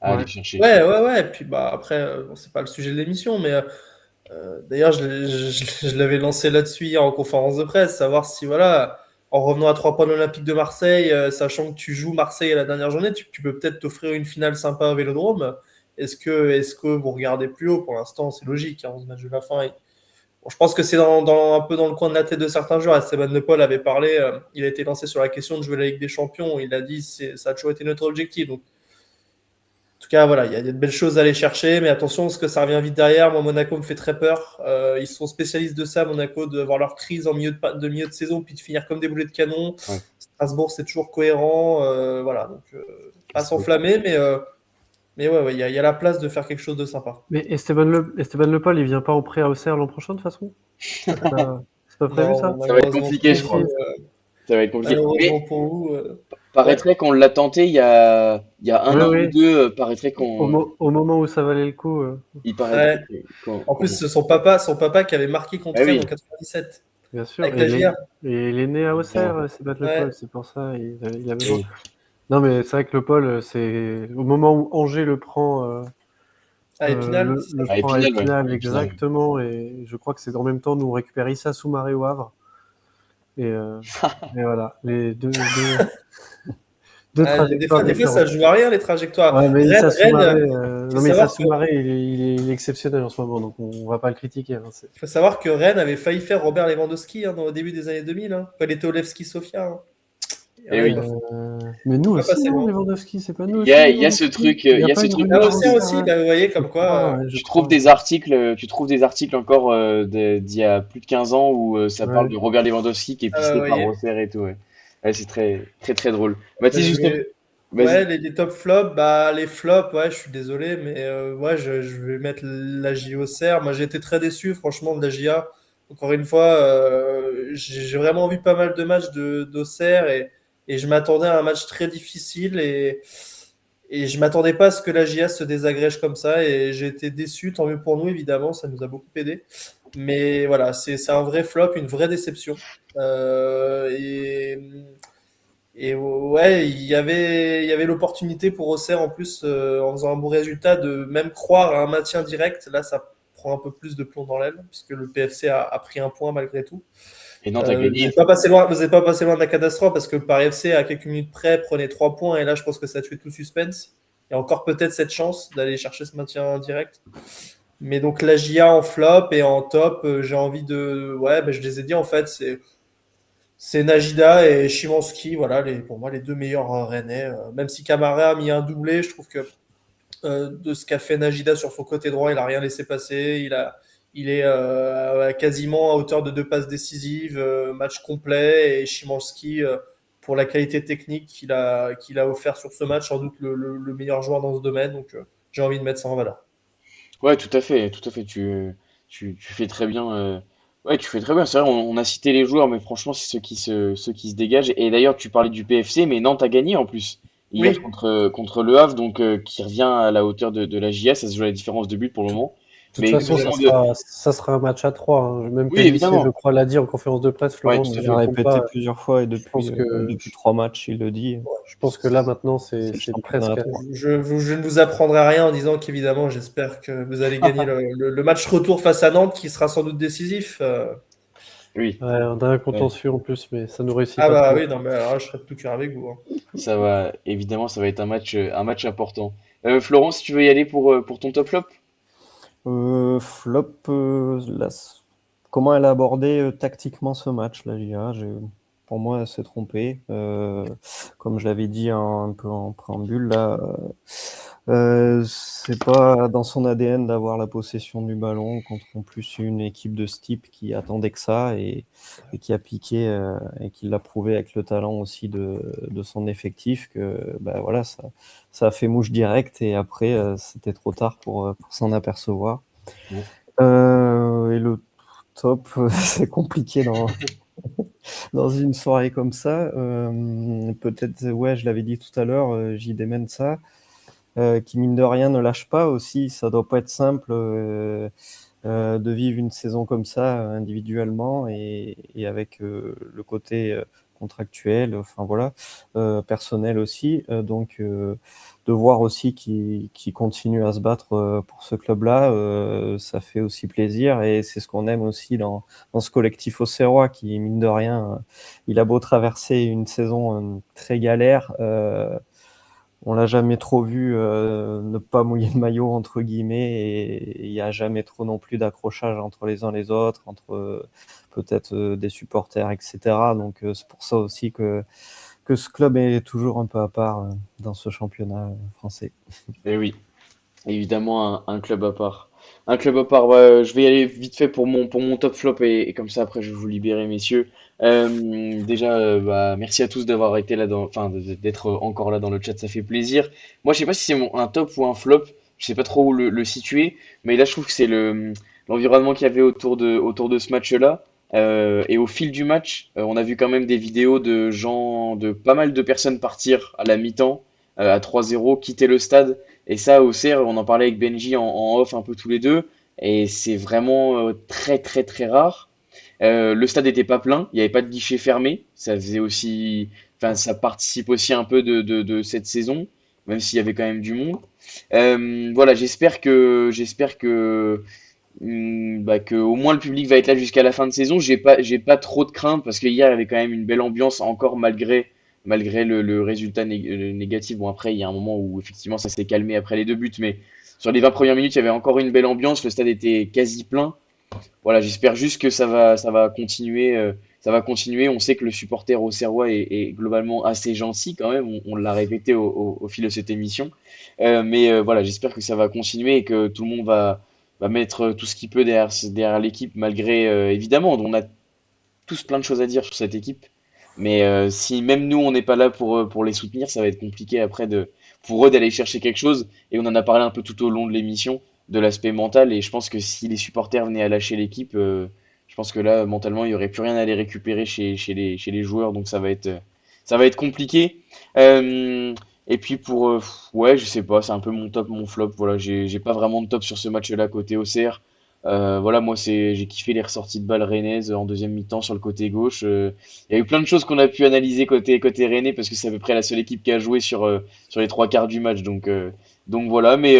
à aller Ouais. chercher. Ouais, ouais, ouais. Et puis bah, après, bon, c'est pas le sujet de l'émission, mais d'ailleurs, je l'avais lancé là-dessus hier en conférence de presse, savoir si, voilà, en revenant à 3 points de l'Olympique de Marseille, sachant que tu joues Marseille à la dernière journée, tu peux peut-être t'offrir une finale sympa au Vélodrome. Est-ce que vous regardez plus haut pour l'instant? C'est logique, hein, ce match de la fin. Bon, je pense que c'est un peu dans le coin de la tête de certains joueurs. Esteban Le Paul avait parlé, il a été lancé sur la question de jouer la Ligue des Champions. Il a dit ça a toujours été notre objectif. Donc, en tout cas, voilà, il y a de belles choses à aller chercher, mais attention, parce que ça revient vite derrière. Moi, Monaco me fait très peur. Ils sont spécialistes de ça, Monaco, d'avoir leur crise en milieu de saison, puis de finir comme des boulets de canon. Ouais. Strasbourg, c'est toujours cohérent. Voilà, donc pas s'enflammer, mais ouais, ouais, il y a la place de faire quelque chose de sympa. Mais Esteban Le Paul, il vient pas en prêt à Auxerre l'an prochain de toute façon? C'est pas prévu ça? Non, Ça va être compliqué, je crois. Ça va être compliqué. malheureusement Mais pour vous, ouais. paraîtrait qu'on l'a tenté il y a un Oui, an ou oui. deux. Paraîtrait Au moment où ça valait le coup. il paraîtrait Ouais. En plus, qu'on. c'est son papa qui avait marqué Ah contre Rennes en oui, 97 Bien sûr, avec la JR. et il est né à évidemment. Auxerre, c'est battre le Ouais. Paul, c'est pour ça, il a Eh besoin. oui. Non, mais c'est vrai que le Paul, c'est au moment où Angers À Épinal, c'est ça, le je À prend crois. à Épinal, ouais. Épinal À Épinal. exactement, et je crois que c'est en même temps nous on récupère Issa Soumaré au Havre, et, et voilà, Deux Ah, des trajectoires fois, ça différentes. joue à rien les trajectoires. Ouais, mais Issa Soumaré, faut non mais Issa savoir que Soumaré, il est exceptionnel en ce moment, donc on va pas le critiquer. Hein, faut savoir que Rennes avait failli faire Robert Lewandowski au début des années 2000, hein, quand il était au Levski Sofia. Hein. Et Et ouais, oui. Mais nous pas aussi, passé non, loin. Lewandowski, c'est pas nous aussi, Il y a ce Lewandowski. truc, Il il n'y a y a pas ce une truc rumeur Ah, aussi, aussi, bah, vous voyez, je comme crois, quoi. ouais, je Tu trouves crois. des articles, encore d'il y a plus de 15 ans où ça parle Ouais. de Robert Lewandowski qui est Ah, pisté vous par voyez. Auxerre et tout. Ouais, ouais c'est très, très, très drôle. Bah, Mathis, je justement, vais. Ouais, vas-y. les top flops, bah les flops, ouais, je suis désolé, mais ouais, je vais mettre la JO Auxerre. Moi, j'ai été très déçu, franchement, de la JA. Encore une fois, j'ai vraiment vu pas mal de matchs d'Auxerre et je m'attendais à un match très difficile et je m'attendais pas à ce que la JA se désagrège comme ça et j'ai été déçu. Tant mieux pour nous, évidemment, ça nous a beaucoup aidé. Mais voilà, c'est un vrai flop, une vraie déception. Euh, et et ouais, il y avait l'opportunité pour Auxerre en plus, en faisant un bon résultat, de même croire à un maintien direct. Là, ça prend un peu plus de plomb dans l'aile, puisque le PFC a pris un point malgré tout. Et Nantes a Vous gagné. n'êtes pas passé loin, vous n'êtes pas passé loin de la catastrophe, parce que le Paris FC, à quelques minutes près, prenait 3 points, et là, je pense que ça a tué tout suspense. Il y a encore peut-être cette chance d'aller chercher ce maintien direct. Mais donc la JA en flop et en top, j'ai envie de. Ouais, ben, je les ai dit en fait, c'est Najida et Szymanski, voilà, pour moi, les deux meilleurs Rennais. Même si Camara a mis un doublé, je trouve que de ce qu'a fait Najida sur son côté droit, il a rien laissé passer. Il est quasiment à hauteur de deux passes décisives, match complet. Et Szymanski, pour la qualité technique qu'il a offert sur ce match, sans doute le meilleur joueur dans ce domaine. Donc, j'ai envie de mettre ça en valeur. Ouais, tout à fait, tout à fait. Tu fais très bien. Ouais, tu fais très bien. C'est vrai, on a cité les joueurs, mais franchement, c'est ceux qui se dégagent. Et d'ailleurs, tu parlais du PFC, mais Nantes a gagné en plus hier Oui, contre Le Havre, donc qui revient à la hauteur de la JA. Ça se joue à la différence de but pour le moment. De toute Mais façon, justement, de... ça sera un match à 3. Hein. Même oui, Pellissier, je évidemment. crois, l'a dit en conférence de presse, Ouais, Florent, tout si à Il je l'a ne fait. me trompe répété pas. plusieurs fois et Je pense depuis 3 matchs, il le dit. je pense que là, maintenant, C'est le c'est championnat à presque. 3. je ne vous apprendrai rien en disant qu'évidemment, j'espère que vous allez gagner le match retour face à Nantes qui sera sans doute décisif. Oui, Ouais, on a un ouais. contentieux en plus, mais ça nous réussit Ah pas bah trop. oui, non, mais alors là, je serais de tout cœur avec vous. Hein. Ça va, évidemment, ça va être un match important. Florent, si tu veux y aller pour ton top flop? Flop, comment elle a abordé tactiquement ce match, la JA, pour moi, elle s'est trompée. Comme je l'avais dit un peu en préambule, là, c'est pas dans son ADN d'avoir la possession du ballon contre en plus une équipe de ce type qui attendait que ça et qui a piqué et qui l'a prouvé avec le talent aussi de son effectif que bah, voilà, ça a fait mouche directe et après, c'était trop tard pour s'en apercevoir. Ouais. Et le top, c'est compliqué dans une soirée comme ça. Peut-être, ouais, je l'avais dit tout à l'heure, JD Mensah, qui mine de rien ne lâche pas aussi. Ça doit pas être simple de vivre une saison comme ça individuellement et avec le côté contractuel, enfin voilà, personnel aussi. Donc de voir aussi qu'il continue à se battre pour ce club-là, ça fait aussi plaisir et c'est ce qu'on aime aussi dans ce collectif auxerrois qui, mine de rien, il a beau traverser une saison très galère. On l'a jamais trop vu ne pas mouiller le maillot entre guillemets et il n'y a jamais trop non plus d'accrochage entre les uns les autres, entre peut-être des supporters, etc. Donc c'est pour ça aussi que ce club est toujours un peu à part dans ce championnat français. Eh oui. Évidemment, un club à part. Un club à part, ouais, je vais y aller vite fait pour mon top flop et comme ça après je vais vous libérer, messieurs. Déjà, bah, merci à tous d'avoir été là d'être encore là dans le chat, ça fait plaisir. Moi, je sais pas si c'est un top ou un flop, je sais pas trop où le situer, mais là je trouve que c'est l'environnement qu'il y avait autour de ce match-là. Et au fil du match, on a vu quand même des vidéos de gens, de pas mal de personnes partir à la mi-temps, à 3-0, quitter le stade. Et ça, au CER, on en parlait avec Benji en off un peu tous les deux, et c'est vraiment très très très rare. Le stade n'était pas plein, il n'y avait pas de guichet fermé, ça faisait aussi, enfin ça participe aussi un peu de cette saison, même s'il y avait quand même du monde. Voilà, j'espère que au moins le public va être là jusqu'à la fin de saison. J'ai pas trop de crainte parce que hier il y avait quand même une belle ambiance encore malgré malgré le résultat négatif. Bon, après, il y a un moment où effectivement ça s'est calmé après les deux buts, mais sur les 20 premières minutes, il y avait encore une belle ambiance. Le stade était quasi plein. Voilà, j'espère juste que ça va continuer. Ça va continuer. On sait que le supporter auxerrois est globalement assez gentil quand même. On l'a répété au fil de cette émission. Mais voilà, j'espère que ça va continuer et que tout le monde va mettre tout ce qu'il peut derrière l'équipe, malgré évidemment, on a tous plein de choses à dire sur cette équipe. Mais si même nous, on n'est pas là pour les soutenir, ça va être compliqué après pour eux d'aller chercher quelque chose. Et on en a parlé un peu tout au long de l'émission, de l'aspect mental. Et je pense que si les supporters venaient à lâcher l'équipe, je pense que là, mentalement, il n'y aurait plus rien à aller récupérer chez les joueurs. Donc ça va être compliqué. Euh, et puis ouais, je sais pas, c'est un peu mon top, mon flop. Voilà, j'ai pas vraiment de top sur ce match-là côté OCR. Voilà, moi j'ai kiffé les ressorties de balles rennaises en deuxième mi-temps sur le côté gauche. Il y a eu plein de choses qu'on a pu analyser côté rennais parce que c'est à peu près la seule équipe qui a joué sur les trois quarts du match. Donc voilà, mais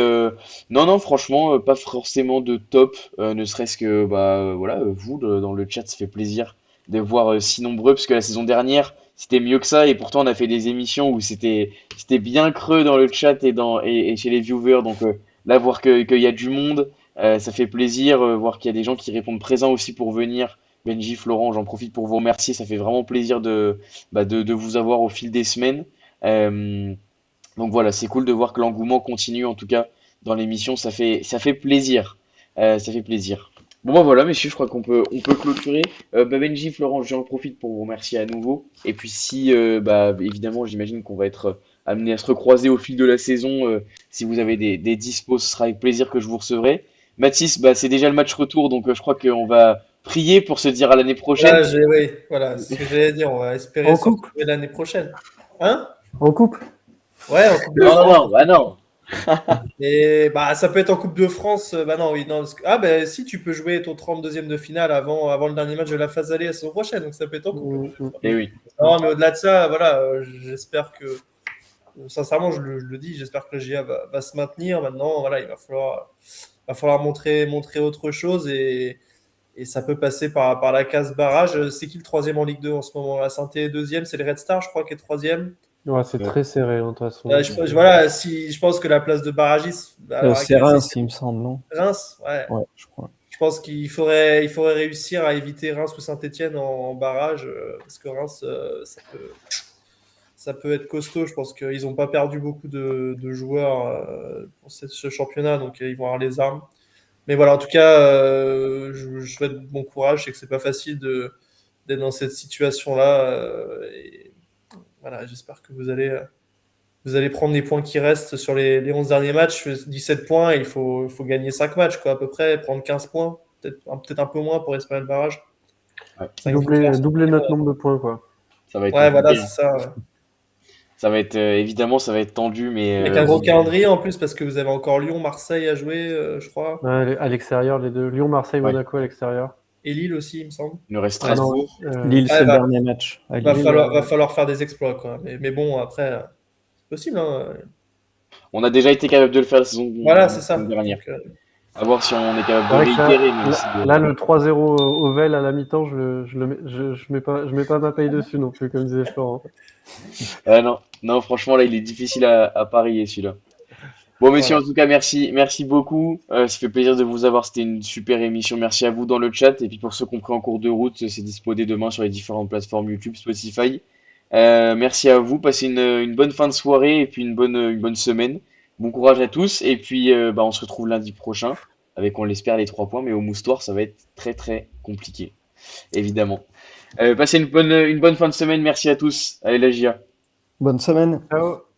non, franchement, pas forcément de top, ne serait-ce que voilà, vous dans le chat, ça fait plaisir de voir si nombreux parce que la saison dernière c'était mieux que ça et pourtant on a fait des émissions où c'était bien creux dans le chat et chez les viewers. Donc là, voir qu'il y a du monde. Ça fait plaisir, voir qu'il y a des gens qui répondent présents aussi pour venir. Benji, Florent, j'en profite pour vous remercier. Ça fait vraiment plaisir de vous avoir au fil des semaines. Euh, donc voilà, c'est cool de voir que l'engouement continue en tout cas dans l'émission. Ça fait plaisir. Ça fait plaisir. Bon bah voilà messieurs, je crois on peut clôturer. Benji, Florent, j'en profite pour vous remercier à nouveau. Et puis si évidemment j'imagine qu'on va être amené à se recroiser au fil de la saison. Si vous avez des dispos, ce sera avec plaisir que je vous recevrai. Mathis, c'est déjà le match retour, donc je crois qu'on va prier pour se dire à l'année prochaine. Oui, voilà, c'est ce que j'allais dire. On va espérer En se coupe. retrouver l'année prochaine. Hein? En coupe. Ouais, en Coupe de Non, France. non, bah non. Et ça peut être en Coupe de France. Bah non, oui, non. Si tu peux jouer ton 32e de finale avant le dernier match de la phase aller la saison prochaine, donc ça peut être en coupe. Eh oui. Non, mais au-delà de ça, voilà, j'espère que, sincèrement, je le dis, j'espère que le GA va se maintenir. Maintenant, voilà, il va falloir montrer autre chose et ça peut passer par la case barrage. C'est qui le troisième en Ligue 2 en ce moment? La Saint-Étienne est deuxième, c'est le Red Star, je crois, qui est troisième. Ouais, c'est très serré, hein, de toute façon. Voilà, si je pense que la place de barragiste, C'est Reims, il me semble, non? Reims, ouais. Ouais, je crois. Je pense qu'il faudrait réussir à éviter Reims ou Saint-Etienne en barrage, parce que Reims, ça peut être costaud. Je pense qu'ils n'ont pas perdu beaucoup de joueurs pour ce championnat, donc ils vont avoir les armes. Mais voilà, en tout cas, je souhaite bon courage. Je sais que c'est pas facile d'être dans cette situation-là. Et voilà, j'espère que vous allez prendre les points qui restent sur les 11 derniers matchs. 17 points, il faut gagner 5 matchs, quoi, à peu près, prendre 15 points, peut-être un peu moins pour espérer le barrage. Ouais. Doubler notre nombre de points, quoi. Ça va être Ouais, voilà, compliqué, c'est ça. Ouais. Ça va être évidemment, ça va être tendu, mais Avec un gros calendrier en plus, parce que vous avez encore Lyon, Marseille à jouer, je crois. Ouais, à l'extérieur, les deux. Lyon, Marseille, Ouais. Monaco à l'extérieur. Et Lille aussi, il me semble. il nous reste Ah non, Strasbourg. Lille, c'est le va- dernier match. À Va Lille. falloir faire des exploits, quoi. Mais bon, après, c'est possible, hein. On a déjà été capable de le faire Voilà, c'est ça. la saison dernière. Donc, À voir si on est capable C'est vrai de que réitérer. Mais aussi là, le 3-0 au Vel à la mi-temps, je mets pas ma paye dessus non plus, comme disait Florent. non, franchement, là, il est difficile à parier celui-là. Bon, messieurs, Voilà. en tout cas, merci beaucoup. Ça fait plaisir de vous avoir. C'était une super émission. Merci à vous dans le chat. Et puis pour ceux qui ont pris en cours de route, c'est dispo dès demain sur les différentes plateformes YouTube, Spotify. Merci à vous. Passez une bonne fin de soirée et puis une bonne semaine. Bon courage à tous. Et puis, on se retrouve lundi prochain avec, on l'espère, les 3 points. Mais au Moustoir, ça va être très, très compliqué, évidemment. Passez une bonne fin de semaine. Merci à tous. Allez, la GIA. Bonne semaine. Ciao.